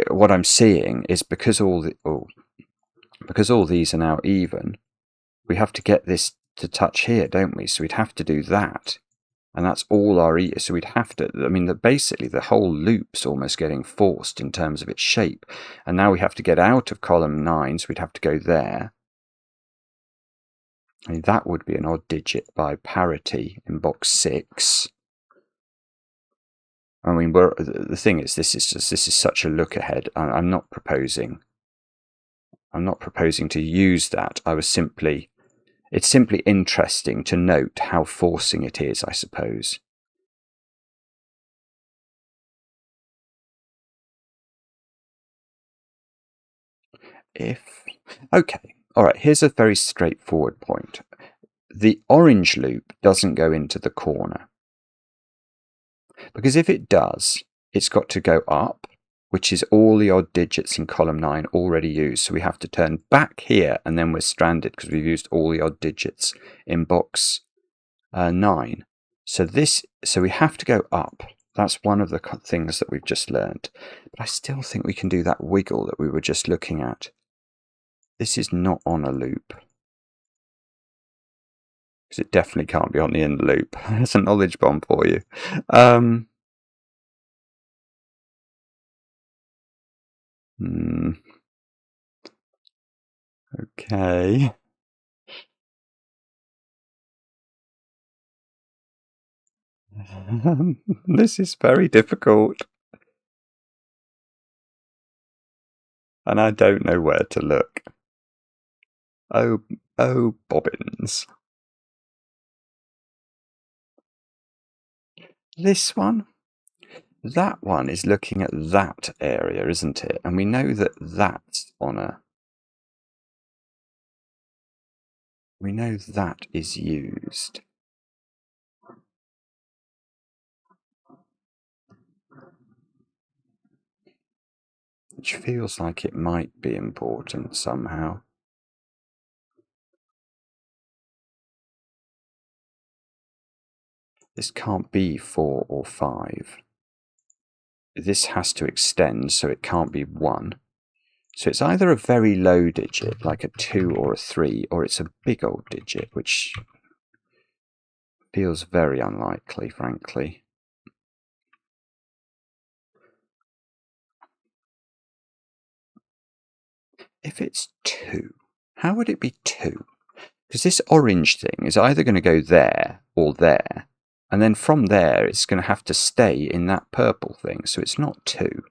What I'm seeing is because all these are now even, we have to get this to touch here, don't we? So we'd have to do that, and that's all our so we'd have to. I mean, basically the whole loop's almost getting forced in terms of its shape, and now we have to get out of column 9, so we'd have to go there. I mean, that would be an odd digit by parity in box 6. I mean, the thing is, this is such a look ahead. I'm not proposing to use that. It's simply interesting to note how forcing it is, I suppose. Okay, all right, here's a very straightforward point. The orange loop doesn't go into the corner, because if it does, it's got to go up, which is all the odd digits in column 9 already used. So we have to turn back here, and then we're stranded because we've used all the odd digits in box 9. So we have to go up. That's one of the things that we've just learned. But I still think we can do that wiggle that we were just looking at. This is not on a loop, because it definitely can't be on the end loop. That's a knowledge bomb for you. Okay. This is very difficult. And I don't know where to look. Oh, bobbins. This one? That one is looking at that area, isn't it? And we know that that's on a... We know that is used. Which feels like it might be important somehow. This can't be 4 or 5. This has to extend, so it can't be 1. So it's either a very low digit, like a 2 or a 3, or it's a big old digit, which feels very unlikely, frankly. If it's 2, how would it be 2? Because this orange thing is either going to go there or there, and then from there it's going to have to stay in that purple thing, so it's not 2.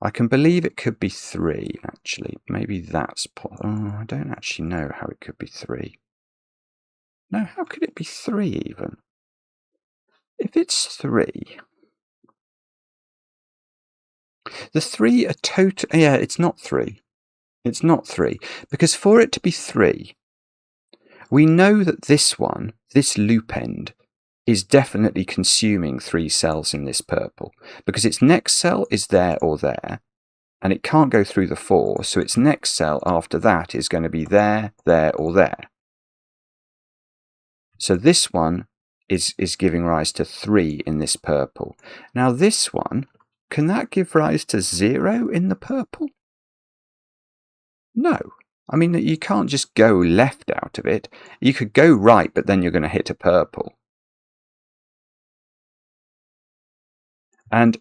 I can believe it could be 3, actually. Maybe that's... I don't actually know how it could be 3. No, how could it be 3 even? If it's 3... The 3 are total... Yeah, it's not 3. It's not 3. Because for it to be 3, we know that this one, this loop end, is definitely consuming 3 cells in this purple. Because its next cell is there or there, and it can't go through the 4, so its next cell after that is going to be there, there, or there. So this one is giving rise to 3 in this purple. Now this one, can that give rise to 0 in the purple? No. I mean, you can't just go left out of it. You could go right, but then you're going to hit a purple. And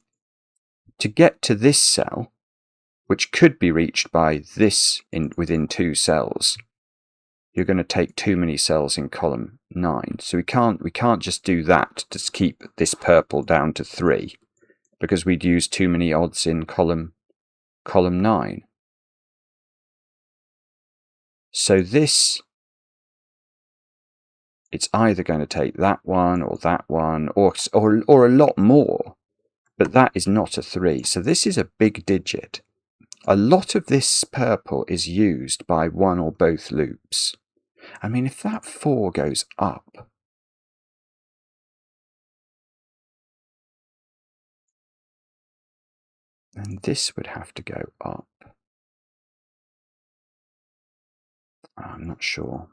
to get to this cell, which could be reached by this within 2 cells, you're going to take too many cells in column 9. So we can't just do that to keep this purple down to 3, because we'd use too many odds in column 9. So this, it's either going to take that one, or a lot more. but that is not a 3. So this is a big digit. A lot of this purple is used by one or both loops. I mean, if that 4 goes up, then this would have to go up. I'm not sure.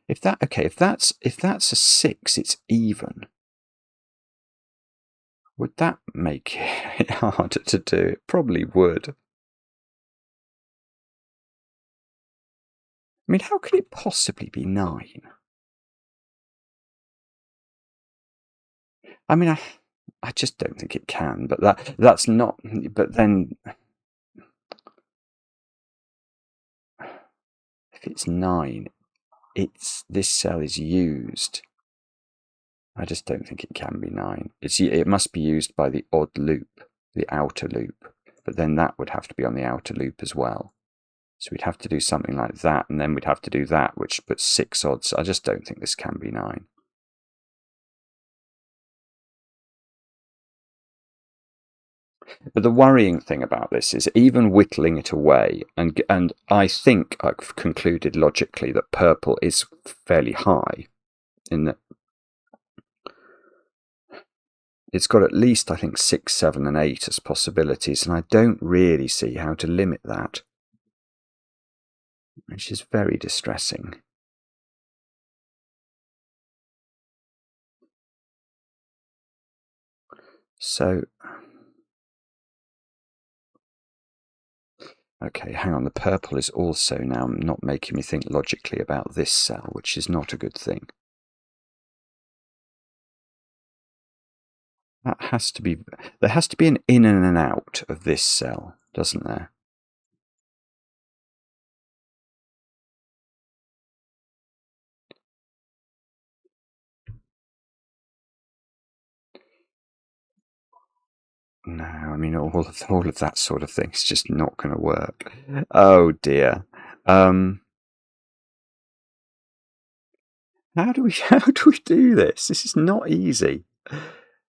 If that's a 6, it's even. Would that make it harder to do? It probably would. I mean, how could it possibly be 9? I mean, I just don't think it can, but that's not, but then if it's 9, this cell is used. I just don't think it can be 9. It must be used by the odd loop, the outer loop, but then that would have to be on the outer loop as well. So we'd have to do something like that, and then we'd have to do that, which puts 6 odds. I just don't think this can be 9. But the worrying thing about this is even whittling it away, and I think I've concluded logically that purple is fairly high in that it's got at least, I think, 6, 7, and 8 as possibilities, and I don't really see how to limit that, which is very distressing. So, okay, hang on, the purple is also now not making me think logically about this cell, which is not a good thing. That has to be, there has to be an in and an out of this cell, doesn't there? No, I mean, all of that sort of thing is just not going to work. Oh dear. How do we do this? This is not easy.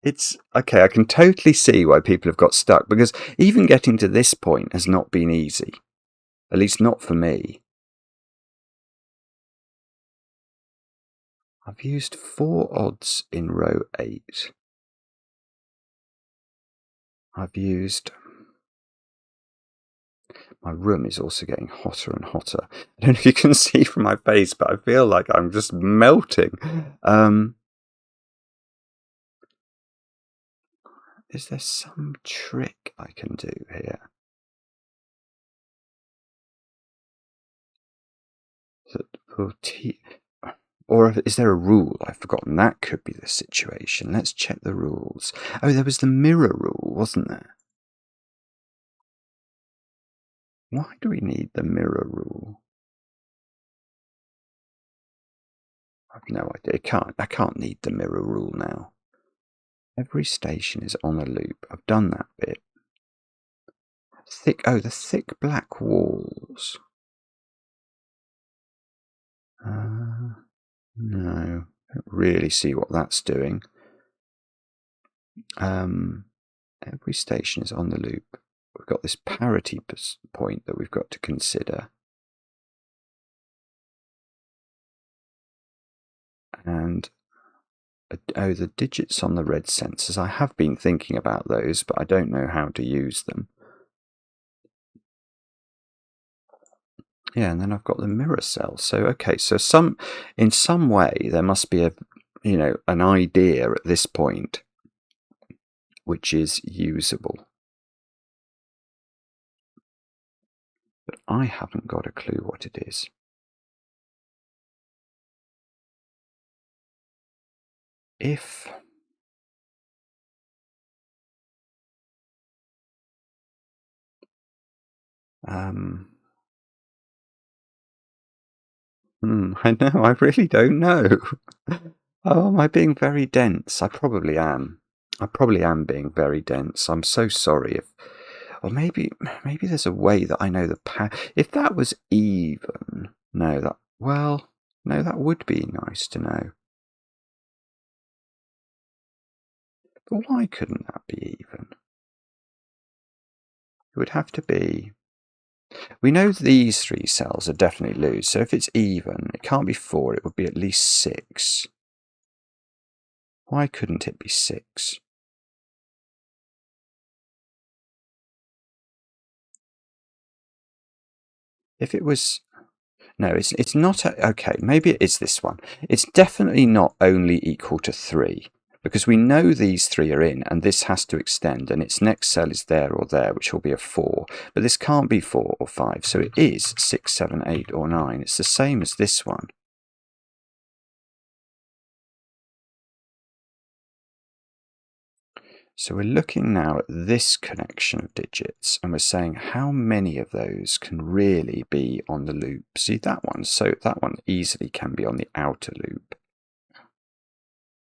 It's okay. I can totally see why people have got stuck, because even getting to this point has not been easy. At least not for me. I've used 4 odds in row 8. I've used... My room is also getting hotter and hotter. I don't know if you can see from my face, but I feel like I'm just melting. Is there some trick I can do here? Or is there a rule I've forgotten? That could be the situation. Let's check the rules. Oh, there was the mirror rule, wasn't there? Why do we need the mirror rule? I've no idea. I can't need the mirror rule now. Every station is on a loop. I've done that bit. The thick black walls. No, I don't really see what that's doing. Every station is on the loop. We've got this parity point that we've got to consider. And the digits on the red sensors. I have been thinking about those, but I don't know how to use them. Yeah, and then I've got the mirror cell. So okay, so in some way there must be an idea at this point which is usable. But I haven't got a clue what it is. If I know, I really don't know. Oh, am I being very dense? I probably am. I probably am being very dense. I'm so sorry or maybe there's a way that I know if that was even. No, that would be nice to know. But why couldn't that be even? It would have to be... We know these three cells are definitely loose, so if it's even, it can't be 4, it would be at least 6. Why couldn't it be 6? If it was... No, it's not... Okay, maybe it is this one. It's definitely not only equal to 3, because we know these 3 are in, and this has to extend, and its next cell is there or there, which will be a 4. But this can't be 4 or 5, so it is 6, 7, 8, or 9. It's the same as this one. So we're looking now at this connection of digits, and we're saying how many of those can really be on the loop. See that one? So that one easily can be on the outer loop.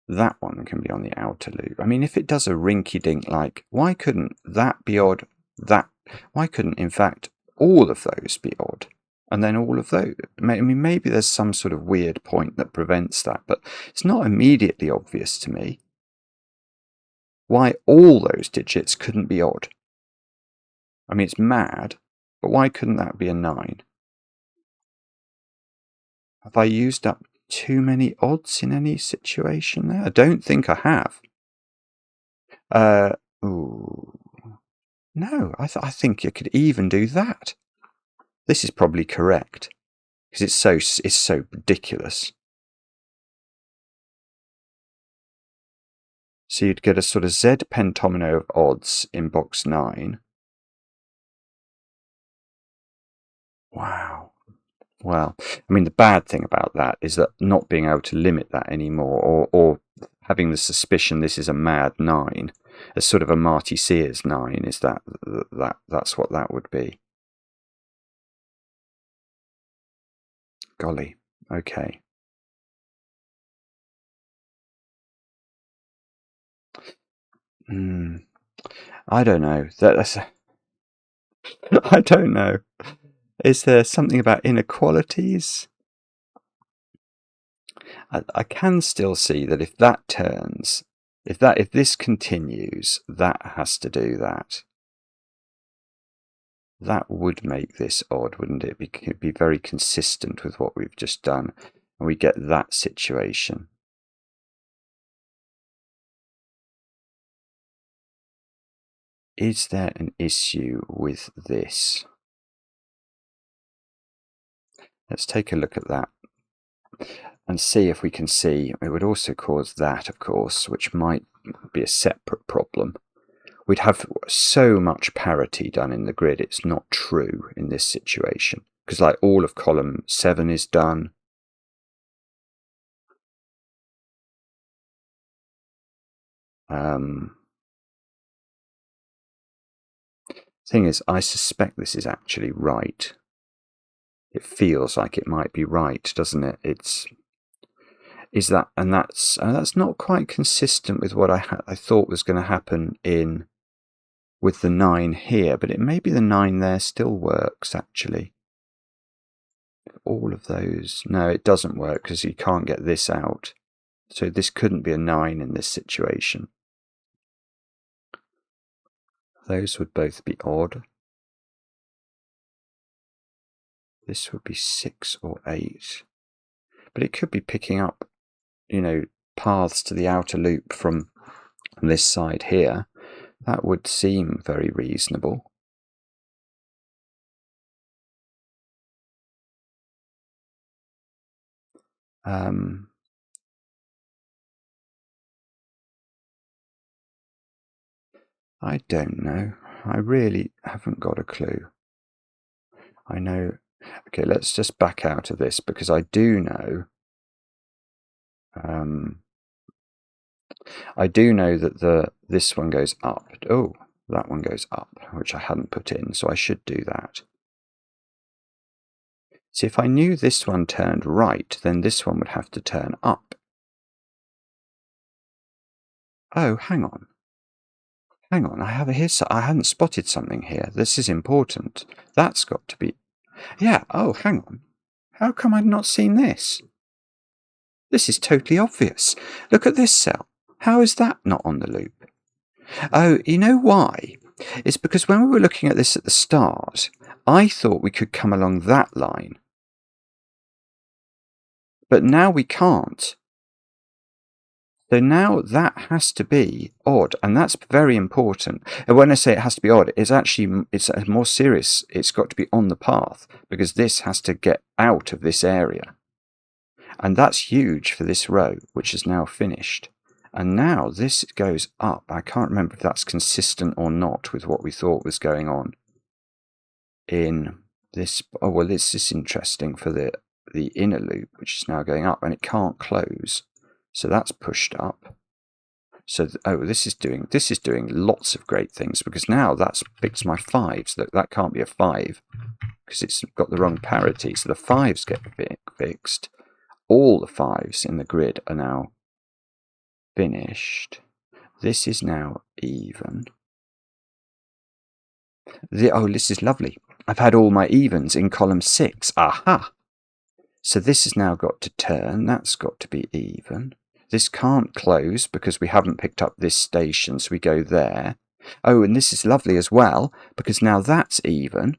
That one can be on the outer loop. I mean, if it does a rinky-dink like, why couldn't that be odd? Why couldn't, in fact, all of those be odd? And then all of those. I mean, maybe there's some sort of weird point that prevents that, but it's not immediately obvious to me why all those digits couldn't be odd. I mean, it's mad, but why couldn't that be a 9? Have I used up too many odds in any situation there? I don't think I have. Ooh. No, I think you could even do that. This is probably correct, because it's so ridiculous. So you'd get a sort of Z pentomino of odds in box 9. Wow. Well, I mean, the bad thing about that is that not being able to limit that anymore, or having the suspicion this is a mad 9, as sort of a Marty Sears 9, is that's what that would be. Golly, okay. I don't know. I don't know. Is there something about inequalities? I can still see that if that turns, if this continues, that has to do that. That would make this odd, wouldn't it? It could be very consistent with what we've just done, and we get that situation. Is there an issue with this? Let's take a look at that and see if we can see. It would also cause that, of course, which might be a separate problem. We'd have so much parity done in the grid, it's not true in this situation. Because like all of column 7 is done. Thing is, I suspect this is actually right. It feels like it might be right, doesn't it? That's not quite consistent with what I thought was going to happen with the 9 here, but it maybe the 9 there still works actually. All of those, no, it doesn't work because you can't get this out. So this couldn't be a 9 in this situation. Those would both be odd. This would be 6 or 8. But it could be picking up, paths to the outer loop from this side here. That would seem very reasonable. I don't know. I really haven't got a clue. I know. Okay, let's just back out of this because I do know. I do know that this one goes up. Oh, that one goes up, which I hadn't put in, so I should do that. See, if I knew this one turned right, then this one would have to turn up. Oh, hang on. Hang on, I hadn't spotted something here. This is important. That's got to be... Yeah, oh, hang on. How come I've not seen this? This is totally obvious. Look at this cell. How is that not on the loop? Oh, you know why? It's because when we were looking at this at the start, I thought we could come along that line. But now we can't. So now that has to be odd, and that's very important. And when I say it has to be odd, it's more serious. It's got to be on the path, because this has to get out of this area. And that's huge for this row, which is now finished. And now this goes up. I can't remember if that's consistent or not with what we thought was going on in this. Oh, well, this is interesting for the inner loop, which is now going up, and it can't close. So that's pushed up. So, this is doing lots of great things, because now that's fixed my 5s. That can't be a 5 because it's got the wrong parity. So the 5s get fixed. All the 5s in the grid are now finished. This is now even. This is lovely. I've had all my evens in column 6. Aha! So this has now got to turn. That's got to be even. This can't close because we haven't picked up this station, so we go there. Oh, and this is lovely as well, because now that's even,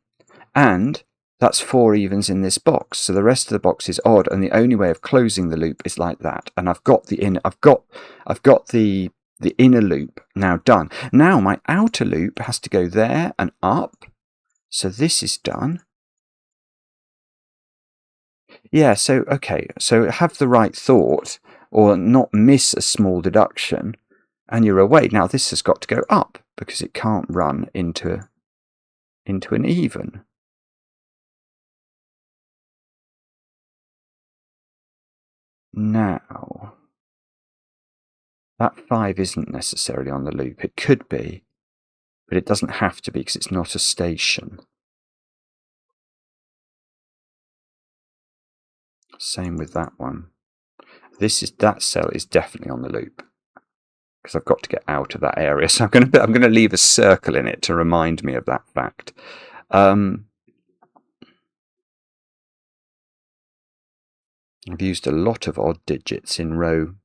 and that's 4 evens in this box. So the rest of the box is odd, and the only way of closing the loop is like that. And I've got the inner loop now done. Now my outer loop has to go there and up. So this is done. Yeah, so okay, so have the right thought, or not miss a small deduction, and you're away. Now this has got to go up because it can't run into an even. Now, that 5 isn't necessarily on the loop. It could be, but it doesn't have to be because it's not a station. Same with that one. That cell is definitely on the loop because I've got to get out of that area. So I'm going to leave a circle in it to remind me of that fact. I've used a lot of odd digits in row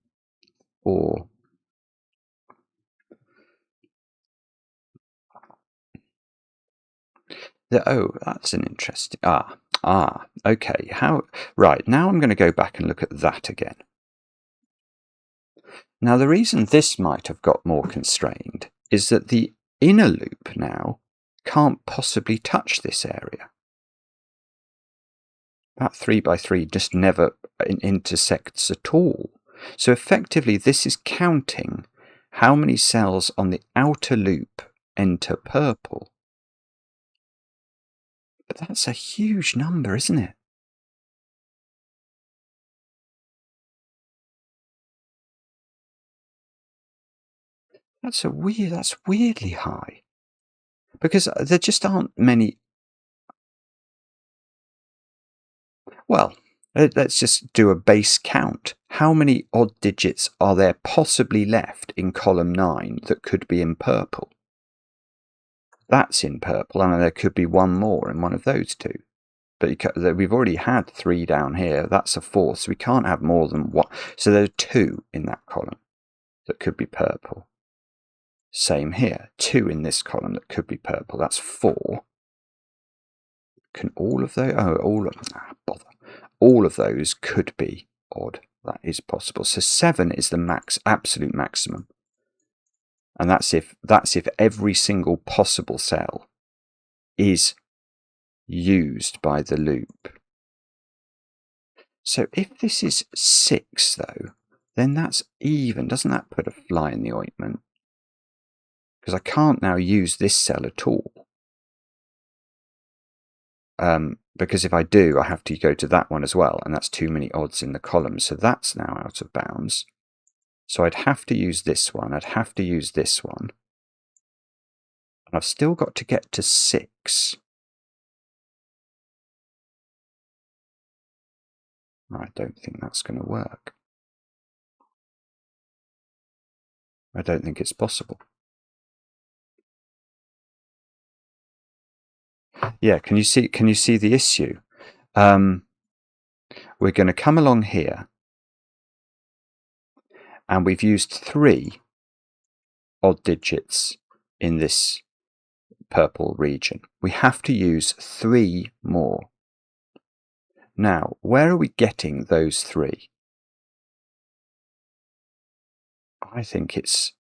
4. That's an interesting. Okay. Right, now I'm going to go back and look at that again. Now, the reason this might have got more constrained is that the inner loop now can't possibly touch this area. That 3x3 just never intersects at all. So effectively, this is counting how many cells on the outer loop enter purple. But that's a huge number, isn't it? That's weirdly high. Because there just aren't many. Well, let's just do a base count. How many odd digits are there possibly left in column 9 that could be in purple? That's in purple, and there could be one more in one of those two. But we've already had 3 down here. That's a 4, so we can't have more than 1. So there are 2 in that column that could be purple. Same here, 2 in this column that could be purple. That's 4. Can all of those? Bother. All of those could be odd. That is possible. So 7 is the absolute maximum, and that's if every single possible cell is used by the loop. So if this is 6, though, then that's even. Doesn't that put a fly in the ointment? Because I can't now use this cell at all. Because if I do, I have to go to that one as well, and that's too many odds in the column. So that's now out of bounds. So I'd have to use this one. I'd have to use this one. And I've still got to get to 6. I don't think that's going to work. I don't think it's possible. Yeah, can you see the issue? We're going to come along here, and we've used 3 odd digits in this purple region. We have to use 3 more. Now, where are we getting those 3? I think it's...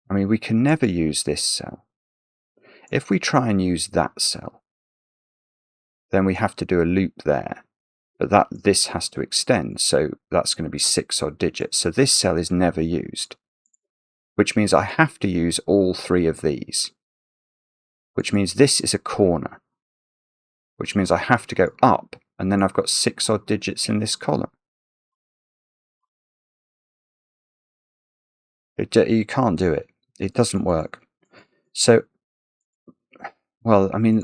I mean, we can never use this cell. If we try and use that cell, then we have to do a loop there. But this has to extend, so that's going to be 6 odd digits. So this cell is never used, which means I have to use all 3 of these, which means this is a corner, which means I have to go up, and then I've got 6 odd digits in this column. You can't do it. It doesn't work. So, well, I mean,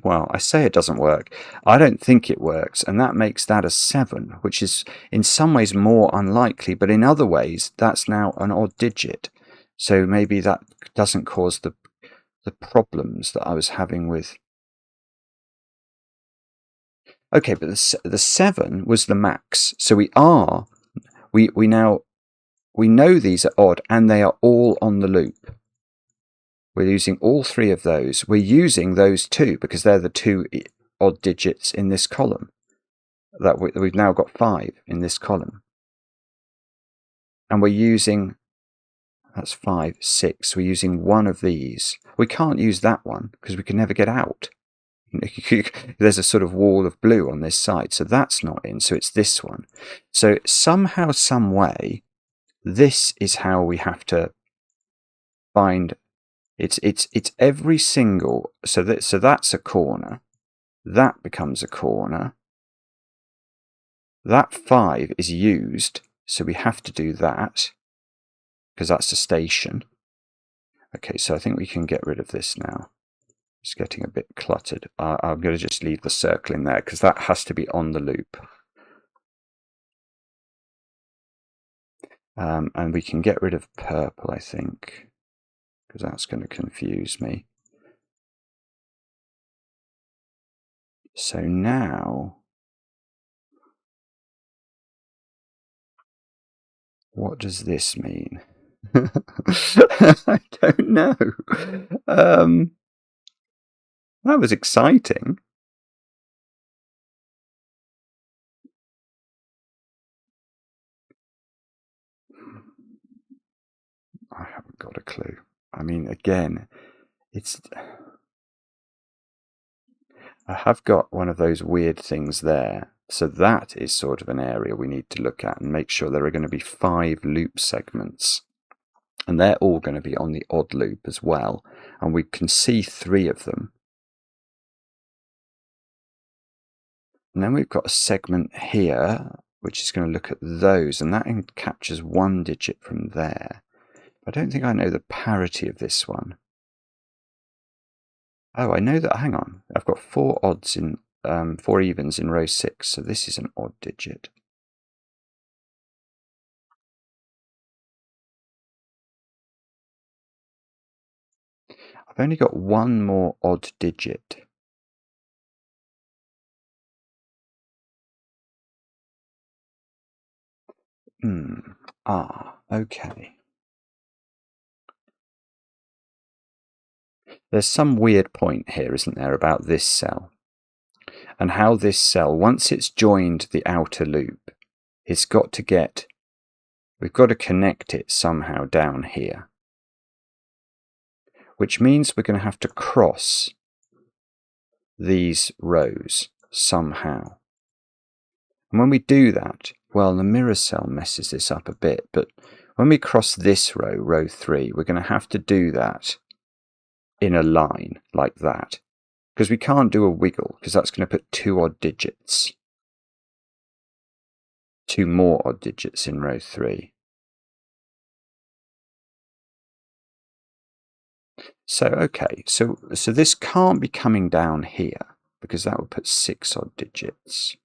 well, I say it doesn't work. I don't think it works, and that makes that a 7, which is in some ways more unlikely, but in other ways, that's now an odd digit. So maybe that doesn't cause the problems that I was having with... Okay, but the 7 was the max. So we know these are odd, and they are all on the loop. We're using all 3 of those. We're using those 2 because they're the 2 odd digits in this column. That we've now got 5 in this column. And we're using... That's 5, 6. We're using 1 of these. We can't use that one because we can never get out. There's a sort of wall of blue on this side, so that's not in, so it's this one. So somehow, some way, this is how we have to find... It's every single... So that's a corner. That becomes a corner. That 5 is used, so we have to do that, because that's a station. Okay, so I think we can get rid of this now. It's getting a bit cluttered. I'm going to just leave the circle in there, because that has to be on the loop. And we can get rid of purple, I think, because that's going to confuse me. So now... What does this mean? I don't know. That was exciting. I haven't got a clue. I mean, again, I have got one of those weird things there. So that is sort of an area we need to look at and make sure there are going to be 5 loop segments. And they're all going to be on the odd loop as well. And we can see 3 of them. And then we've got a segment here, which is going to look at those. And that captures 1 digit from there. I don't think I know the parity of this one. Oh, I know that. Hang on. I've got 4 odds in 4 evens in row 6. So this is an odd digit. I've only got 1 more odd digit. Okay. There's some weird point here, isn't there, about this cell? And how this cell, once it's joined the outer loop, it's got to get... We've got to connect it somehow down here. Which means we're going to have to cross these rows somehow. And when we do that, well, the mirror cell messes this up a bit, but when we cross this row, row 3, we're going to have to do that in a line like that, because we can't do a wiggle, because that's going to put 2 odd digits, 2 more odd digits in row 3. So, okay, so this can't be coming down here, because that would put 6 odd digits.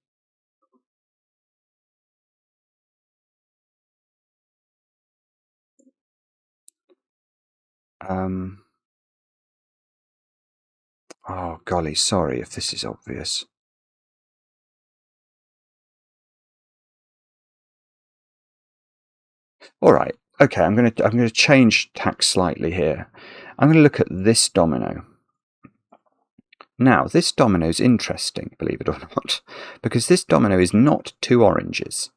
Oh, golly, sorry if this is obvious. All right. Okay, I'm going to change tack slightly here. I'm going to look at this domino. Now, this domino is interesting, believe it or not, because this domino is not 2 oranges,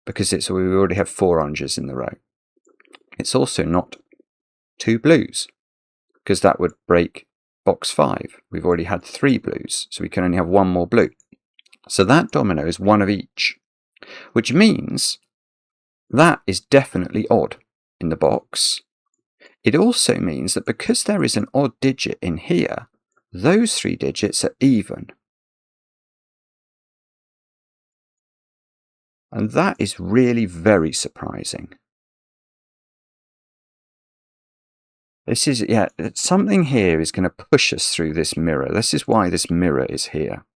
because we already have 4 oranges in the row. It's also not 2 blues, because that would break box 5. We've already had 3 blues, so we can only have 1 more blue. So that domino is 1 of each, which means that is definitely odd in the box. It also means that because there is an odd digit in here, those 3 digits are even. And that is really very surprising. This is, yeah, something here is going to push us through this mirror. This is why this mirror is here.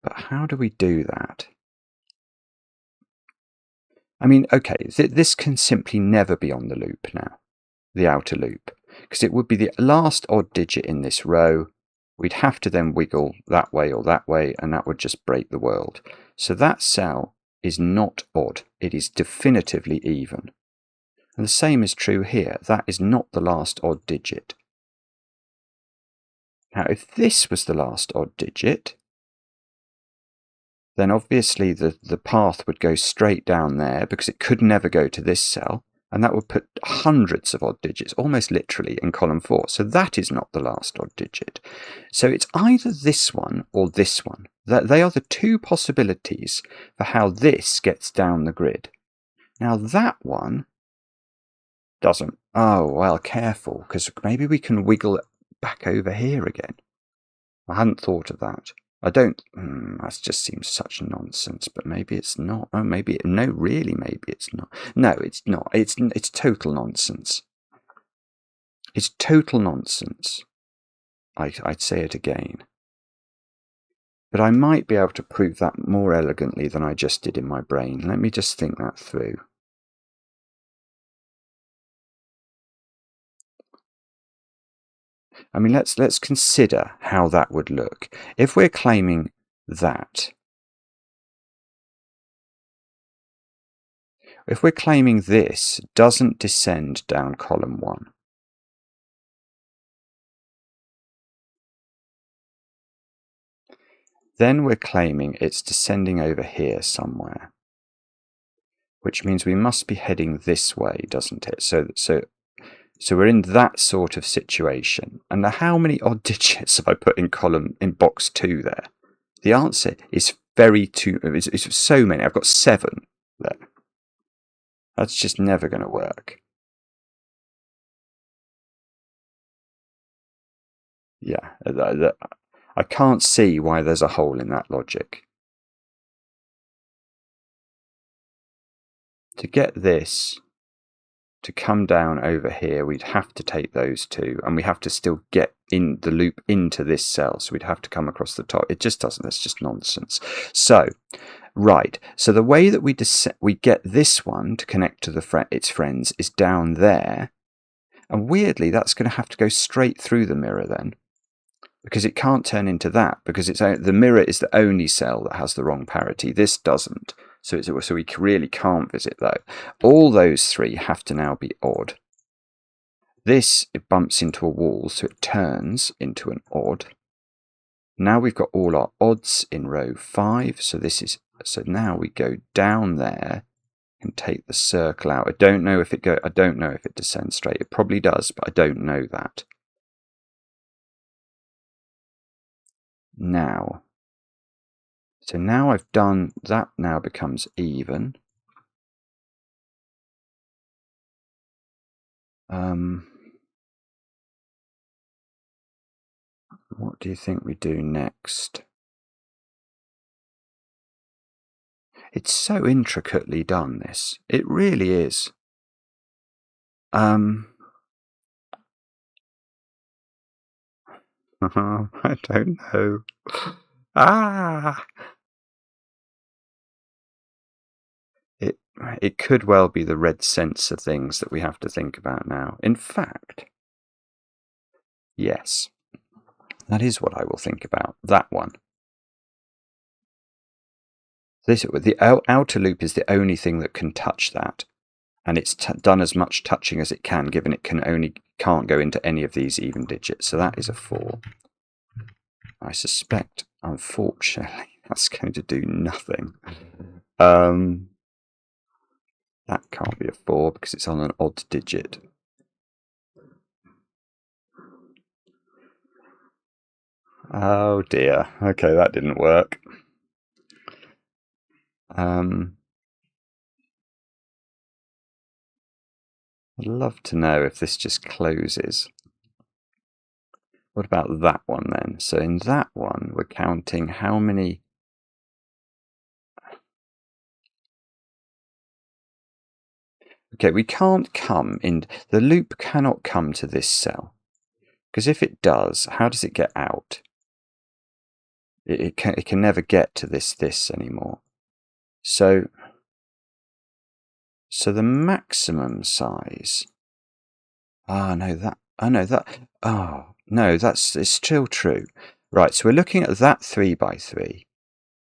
But how do we do that? I mean, okay, this can simply never be on the loop now, the outer loop, because it would be the last odd digit in this row. We'd have to then wiggle that way or that way, and that would just break the world. So that cell is not odd. It is definitively even. And the same is true here. That is not the last odd digit. Now, if this was the last odd digit, then obviously the path would go straight down there because it could never go to this cell, and that would put hundreds of odd digits, almost literally, in column 4. So that is not the last odd digit. So it's either this one or this one. They are the 2 possibilities for how this gets down the grid. Now that one doesn't. Oh, well, careful, because maybe we can wiggle it back over here again. I hadn't thought of that. I don't. That just seems such nonsense. But maybe it's not. Oh, maybe no. Really, maybe it's not. No, it's not. It's total nonsense. It's total nonsense. I'd say it again. But I might be able to prove that more elegantly than I just did in my brain. Let me just think that through. I mean, let's consider how that would look. If we're claiming that, if we're claiming this doesn't descend down column 1, then we're claiming it's descending over here somewhere, which means we must be heading this way, doesn't it? So we're in that sort of situation. And now how many odd digits have I put in box 2 there? The answer is it's so many. I've got 7 there. That's just never going to work. Yeah, I can't see why there's a hole in that logic. To get this to come down over here, we'd have to take those 2, and we have to still get in the loop into this cell, so we'd have to come across the top. It just doesn't. That's just nonsense. So, right. So the way that we get this one to connect to its friends is down there, and weirdly, that's going to have to go straight through the mirror then, because it can't turn into that, because the mirror is the only cell that has the wrong parity. This doesn't. So we really can't visit that. All those 3 have to now be odd. This, it bumps into a wall, so it turns into an odd. Now we've got all our odds in row 5. So now we go down there and take the circle out. I don't know if it descends straight. It probably does, but I don't know that. Now. So now I've done that, now becomes even. What do you think we do next? It's so intricately done, this. It really is. I don't know. It could well be the red sense of things that we have to think about now. In fact, yes, that is what I will think about. That one. The outer loop is the only thing that can touch that, and it's done as much touching as it can, given it can't go into any of these even digits. So that is a 4. I suspect, unfortunately, that's going to do nothing. That can't be a 4 because it's on an odd digit. Oh dear. Okay, that didn't work. I'd love to know if this just closes. What about that one then? So in that one, we're counting how many... Okay, we can't come in... The loop cannot come to this cell. Because if it does, how does it get out? It can never get to this anymore. So the maximum size... it's still true. Right, so we're looking at that 3x3.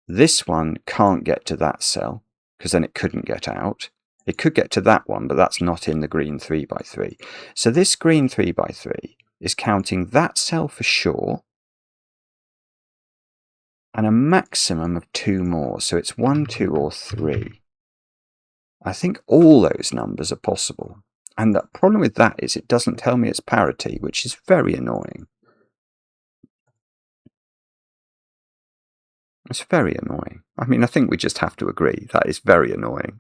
This one can't get to that cell, because then it couldn't get out. It could get to that one, but that's not in the green 3x3. So this green 3x3 is counting that cell for sure, and a maximum of 2 more. So it's 1, 2, or 3. I think all those numbers are possible. And the problem with that is it doesn't tell me it's parity, which is very annoying. It's very annoying. I mean, I think we just have to agree that is very annoying.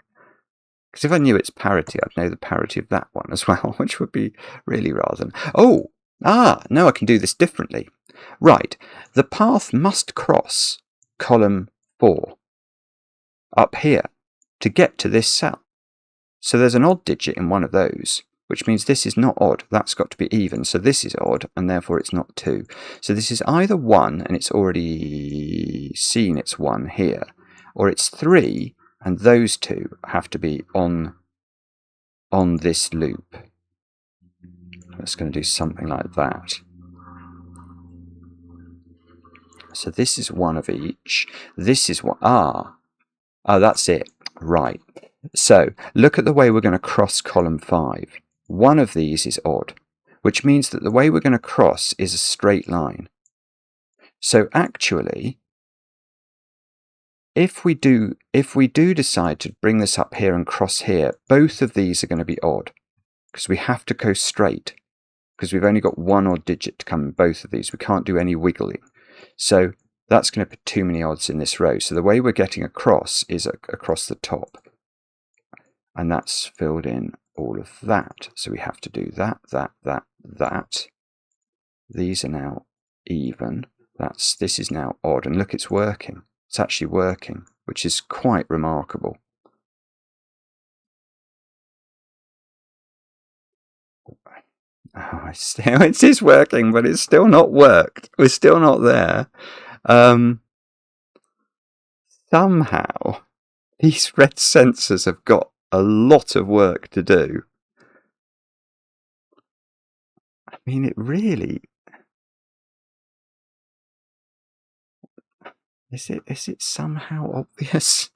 Because if I knew it's parity, I'd know the parity of that one as well, which would be really rather... no, I can do this differently. Right, the path must cross column 4 up here to get to this cell. So there's an odd digit in one of those, which means this is not odd. That's got to be even. So this is odd, and therefore it's not 2. So this is either 1, and it's already seen it's 1 here, or it's 3, and those 2 have to be on this loop. That's going to do something like that. So this is 1 of each. This is what... Oh, that's it. Right. So look at the way we're going to cross column 5. One of these is odd, which means that the way we're going to cross is a straight line. So actually, if we do decide to bring this up here and cross here, both of these are going to be odd, because we have to go straight, because we've only got 1 odd digit to come in both of these. We can't do any wiggling. So that's going to put too many odds in this row. So the way we're getting across is across the top. And that's filled in all of that. So we have to do that. These are now even. This is now odd. And look, it's working. It's actually working, which is quite remarkable. Oh, it is working, but it's still not worked. We're still not there. Somehow, these red sensors have got a lot of work to do. I mean, it really... Is it somehow obvious?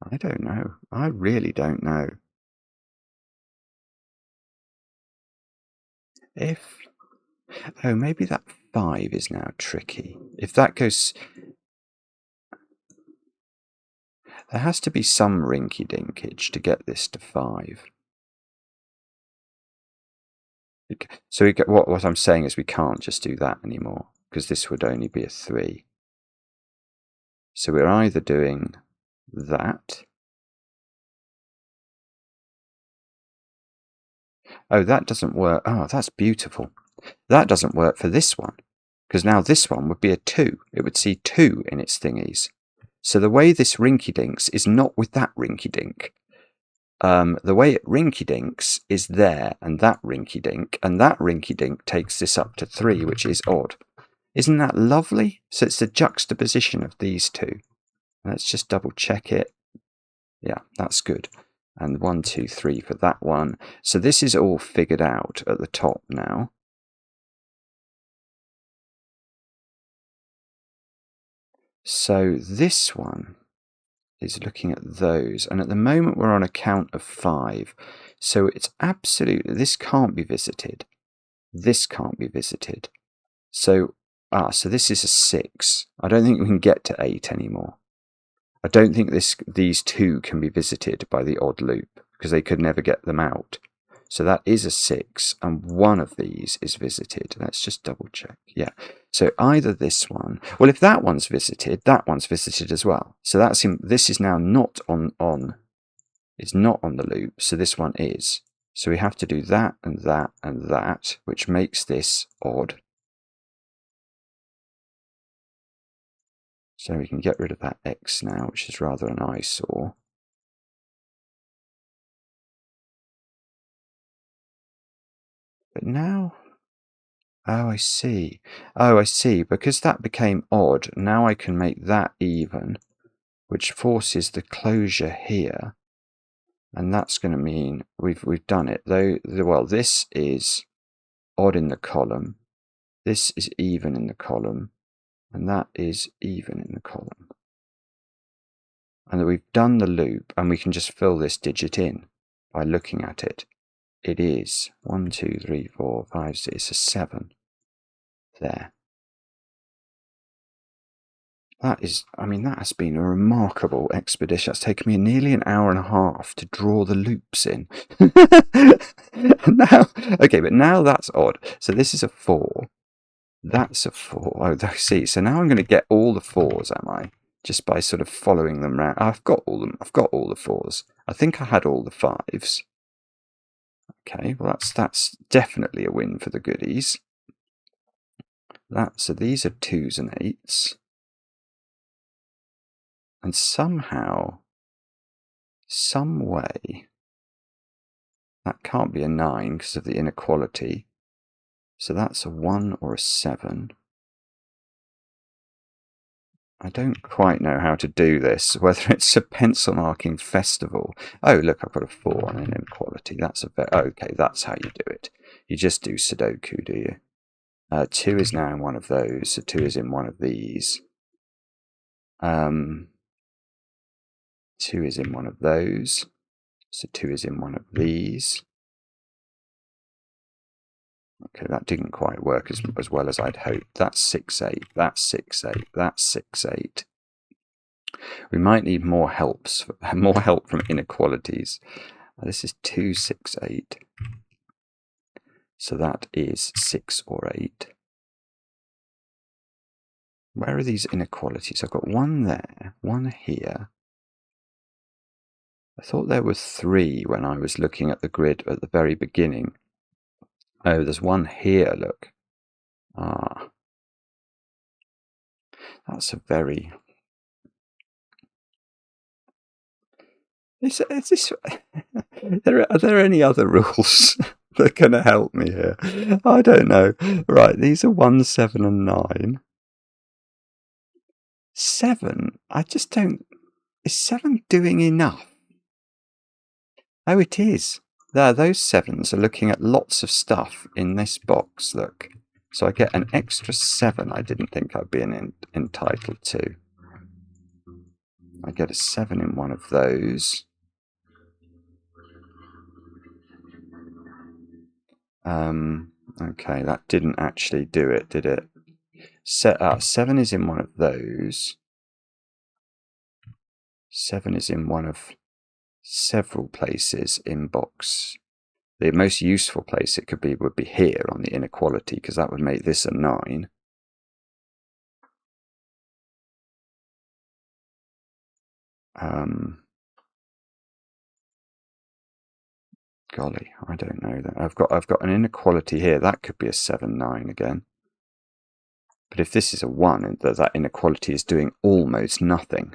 I don't know. I really don't know. Maybe that 5 is now tricky. If that goes... There has to be some rinky-dinkage to get this to 5. So what I'm saying is we can't just do that anymore, because this would only be a 3. So we're either doing that. Oh, that doesn't work. Oh, that's beautiful. That doesn't work for this one, because now this one would be a 2. It would see 2 in its thingies. So the way this rinky-dinks is not with that rinky-dink. The way it rinky-dinks is there, and that rinky-dink takes this up to 3, which is odd. Isn't that lovely? So it's the juxtaposition of these two. Let's just double check it. Yeah, that's good. And 1, 2, 3 for that one. So this is all figured out at the top now. So this one is looking at those, and at the moment we're on a count of 5. So it's absolutely, this can't be visited. This can't be visited. So, so this is a 6. I don't think we can get to 8 anymore. I don't think these two can be visited by the odd loop, because they could never get them out. So that is a 6, and one of these is visited. Let's just double check. Yeah. So either this one, well, if that one's visited, that one's visited as well. So this is now not on. It's not on the loop. So this one is. So we have to do that and that and that, which makes this odd. So we can get rid of that X now, which is rather an eyesore. But now, oh, I see. Oh, I see. Because that became odd, now I can make that even, which forces the closure here. And that's going to mean we've done it. Well, this is odd in the column. This is even in the column. And that is even in the column. And that we've done the loop, and we can just fill this digit in by looking at it. It is 1, 2, 3, 4, 5, 6. It's a 7 there. That is, I mean, that has been a remarkable expedition. It's taken me nearly an hour and a half to draw the loops in. Now, okay, but now that's odd. So this is a 4. That's a 4. Oh, I see. So now I'm going to get all the 4s, am I? Just by sort of following them round. I've got all them. I've got all the 4s. I think I had all the 5s. Okay, well that's definitely a win for the goodies. So these are 2s and 8s. And somehow, some way, that can't be a 9 because of the inequality. So that's a 1 or a 7. I don't quite know how to do this, whether it's a pencil marking festival. Oh, look, I've got a 4 on an inequality. That's okay, that's how you do it. You just do sudoku, do you? 2 is now in one of those, so 2 is in one of these. 2 is in one of those, so 2 is in one of these. Okay, that didn't quite work as well as I'd hoped. That's 6, 8, that's 6, 8, that's 6, 8. We might need more help from inequalities. This is 2, 6, 8. So that is 6 or 8. Where are these inequalities? I've got 1 there, 1 here. I thought there were 3 when I was looking at the grid at the very beginning. Oh, there's 1 here, look. Ah. That's a very... Is this... Are there any other rules that are going to help me here? I don't know. Right, these are 1, 7 and 9. 7? I just don't... Is 7 doing enough? Oh, it is. There, those 7s are looking at lots of stuff in this box, look. So I get an extra 7 I didn't think I'd be entitled to. I get a 7 in one of those. Okay, that didn't actually do it, did it? 7 is in one of those. 7 is in one of several places in box. The most useful place it could be would be here on the inequality, because that would make this a 9. Golly, I don't know that. I've got an inequality here. That could be a 7, 9 again. But if this is a 1, that inequality is doing almost nothing.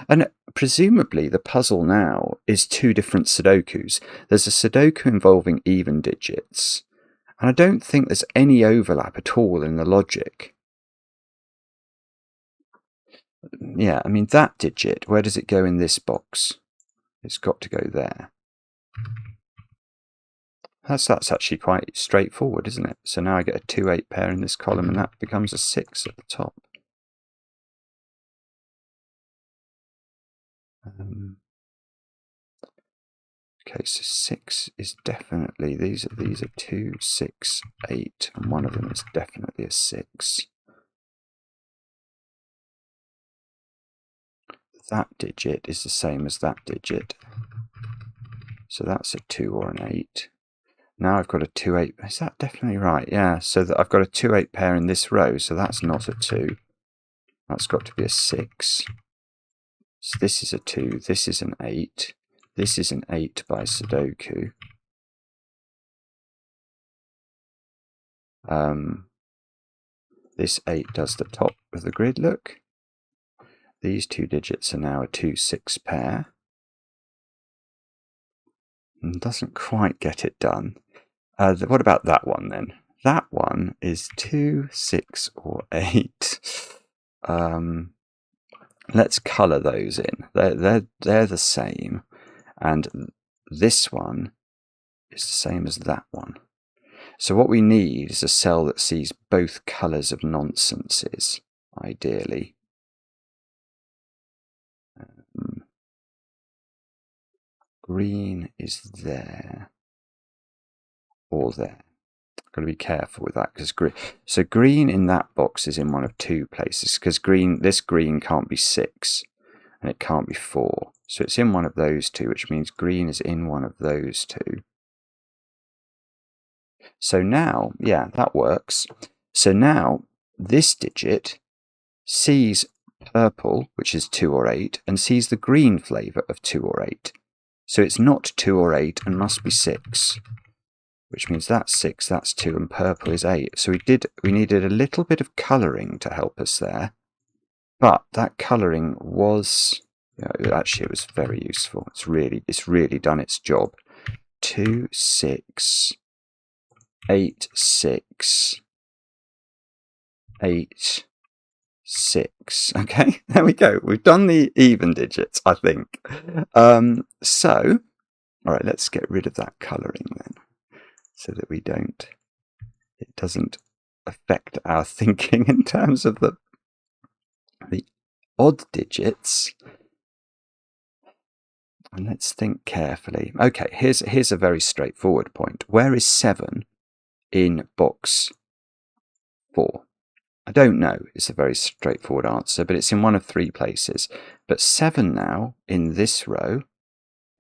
And presumably the puzzle now is 2 different sudokus. There's a sudoku involving even digits, and I don't think there's any overlap at all in the logic. Yeah, I mean, that digit, where does it go in this box? It's got to go there. That's actually quite straightforward, isn't it? So now I get a 2, 8 pair in this column, and that becomes a 6 at the top. Okay, so 6 is definitely, these are 2, 6, 8, and one of them is definitely a 6. That digit is the same as that digit. So that's a 2 or an 8. Now I've got a 2, 8. Is that definitely right? Yeah, so that I've got a 2, 8 pair in this row, so that's not a 2. That's got to be a 6. So this is a 2, this is an 8. This is an 8 by Sudoku. This 8 does the top of the grid, look. These two digits are now a 2, 6 pair. And doesn't quite get it done. What about that one then? That one is 2, 6, or 8. Let's colour those in. They're the same. And this one is the same as that one. So what we need is a cell that sees both colours of nonsenses, ideally. Green is there or there. Got to be careful with that because green in that box is in one of two places because this green can't be 6 and it can't be 4. So it's in one of those two, which means green is in one of those two. So now, yeah, that works. So now this digit sees purple, which is 2 or 8, and sees the green flavour of 2 or 8. So it's not 2 or 8 and must be 6, which means that's 6, that's 2, and purple is 8. So we needed a little bit of colouring to help us there. But that colouring was, actually it was very useful. It's really done its job. 2, 6, 8, 6, 8, 6. Okay, there we go. We've done the even digits, I think. So, all right, let's get rid of that colouring then, so that it doesn't affect our thinking in terms of the odd digits. And let's think carefully. Okay, here's a very straightforward point. Where is 7 in box 4? I don't know. It's a very straightforward answer, but it's in one of 3 places. But 7 now in this row,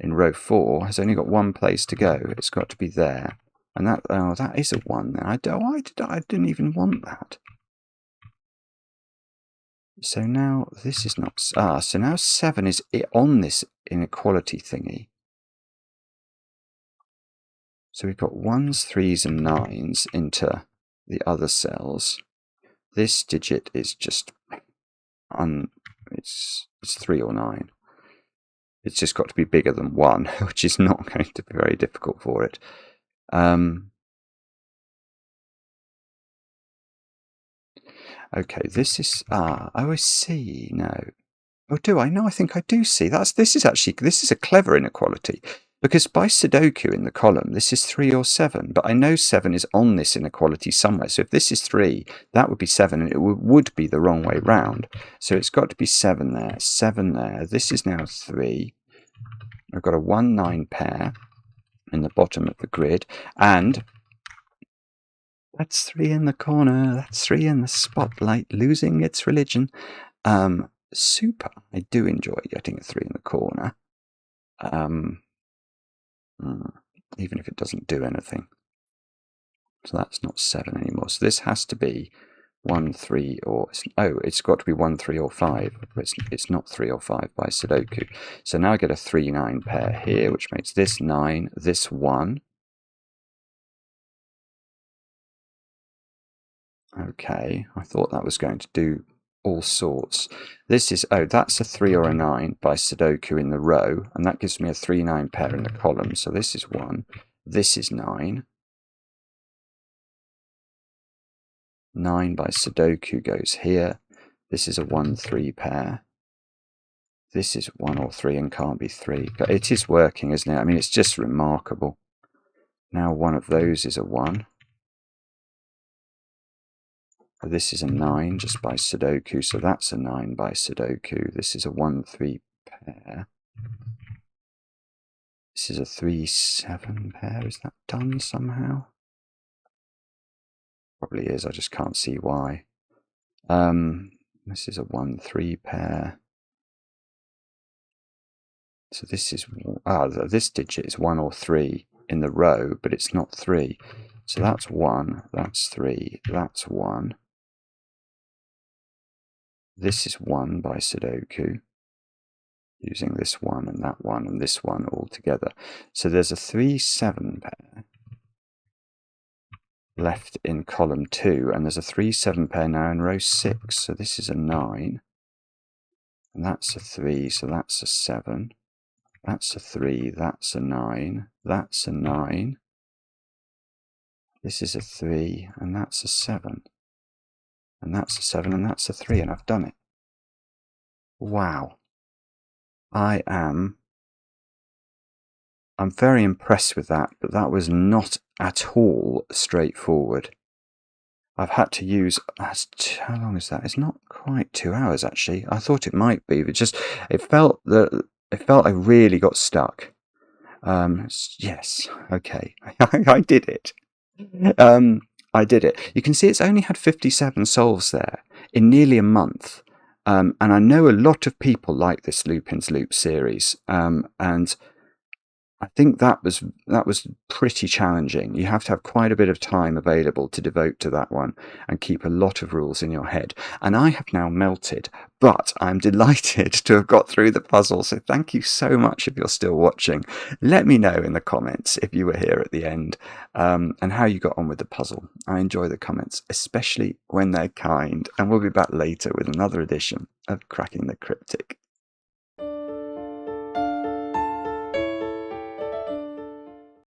in row 4, has only got one place to go. It's got to be there. And that is a 1 there. I didn't even want that. So now this is not... so now 7 is on this inequality thingy. So we've got 1s, 3s, and 9s into the other cells. This digit is just... it's 3 or 9. It's just got to be bigger than 1, which is not going to be very difficult for it. Okay, this is... oh, I see. No. Oh, do I? No, I think I do see. This is a clever inequality. Because by Sudoku in the column, this is 3 or 7. But I know 7 is on this inequality somewhere. So if this is 3, that would be 7. And it would be the wrong way round. So it's got to be 7 there, 7 there. This is now 3. I've got a 1, 9 pair in the bottom of the grid. And that's 3 in the corner. That's 3 in the spotlight, losing its religion. Super. I do enjoy getting a 3 in the corner. Even if it doesn't do anything. So that's not 7 anymore. So this has to be 1, 3, or... oh, it's got to be 1, 3, or 5. It's not 3 or 5 by Sudoku. So now I get a 3, 9 pair here, which makes this 9, this 1. Okay, I thought that was going to do all sorts. This is... oh, that's a 3 or a 9 by Sudoku in the row, and that gives me a 3, 9 pair in the column. So this is 1, this is 9. 9 by Sudoku goes here. This is a 1, 3 pair. This is 1 or 3 and can't be 3. But it is working, isn't it? I mean, it's just remarkable. Now one of those is a 1. This is a 9 just by Sudoku, so that's a 9 by Sudoku. This is a 1, 3 pair. This is a 3-7 pair. Is that done somehow? Probably is. I just can't see why. This is a 1-3 pair. So this is this digit is 1 or 3 in the row, but it's not 3. So that's 1. That's 3. That's 1. This is 1 by sudoku, using this one and that one and this one all together. So there's a 3-7 pair left in column 2, and there's a 3-7 pair now in row 6. So this is a 9, and that's a 3, so that's a 7. That's a 3, that's a 9, that's a 9. This is a 3, and that's a 7. And that's a 7, and that's a 3, and I've done it. Wow. I'm very impressed with that, but that was not at all straightforward. I've had to use, how long is that? It's not quite 2 hours actually. I thought it might be, but it felt I really got stuck. Yes, okay, I did it. I did it. You can see it's only had 57 solves there in nearly a month. And I know a lot of people like this Lupin's Loop series, and I think that was pretty challenging. You have to have quite a bit of time available to devote to that one and keep a lot of rules in your head. And I have now melted, but I'm delighted to have got through the puzzle. So thank you so much if you're still watching. Let me know in the comments if you were here at the end, and how you got on with the puzzle. I enjoy the comments, especially when they're kind. And we'll be back later with another edition of Cracking the Cryptic.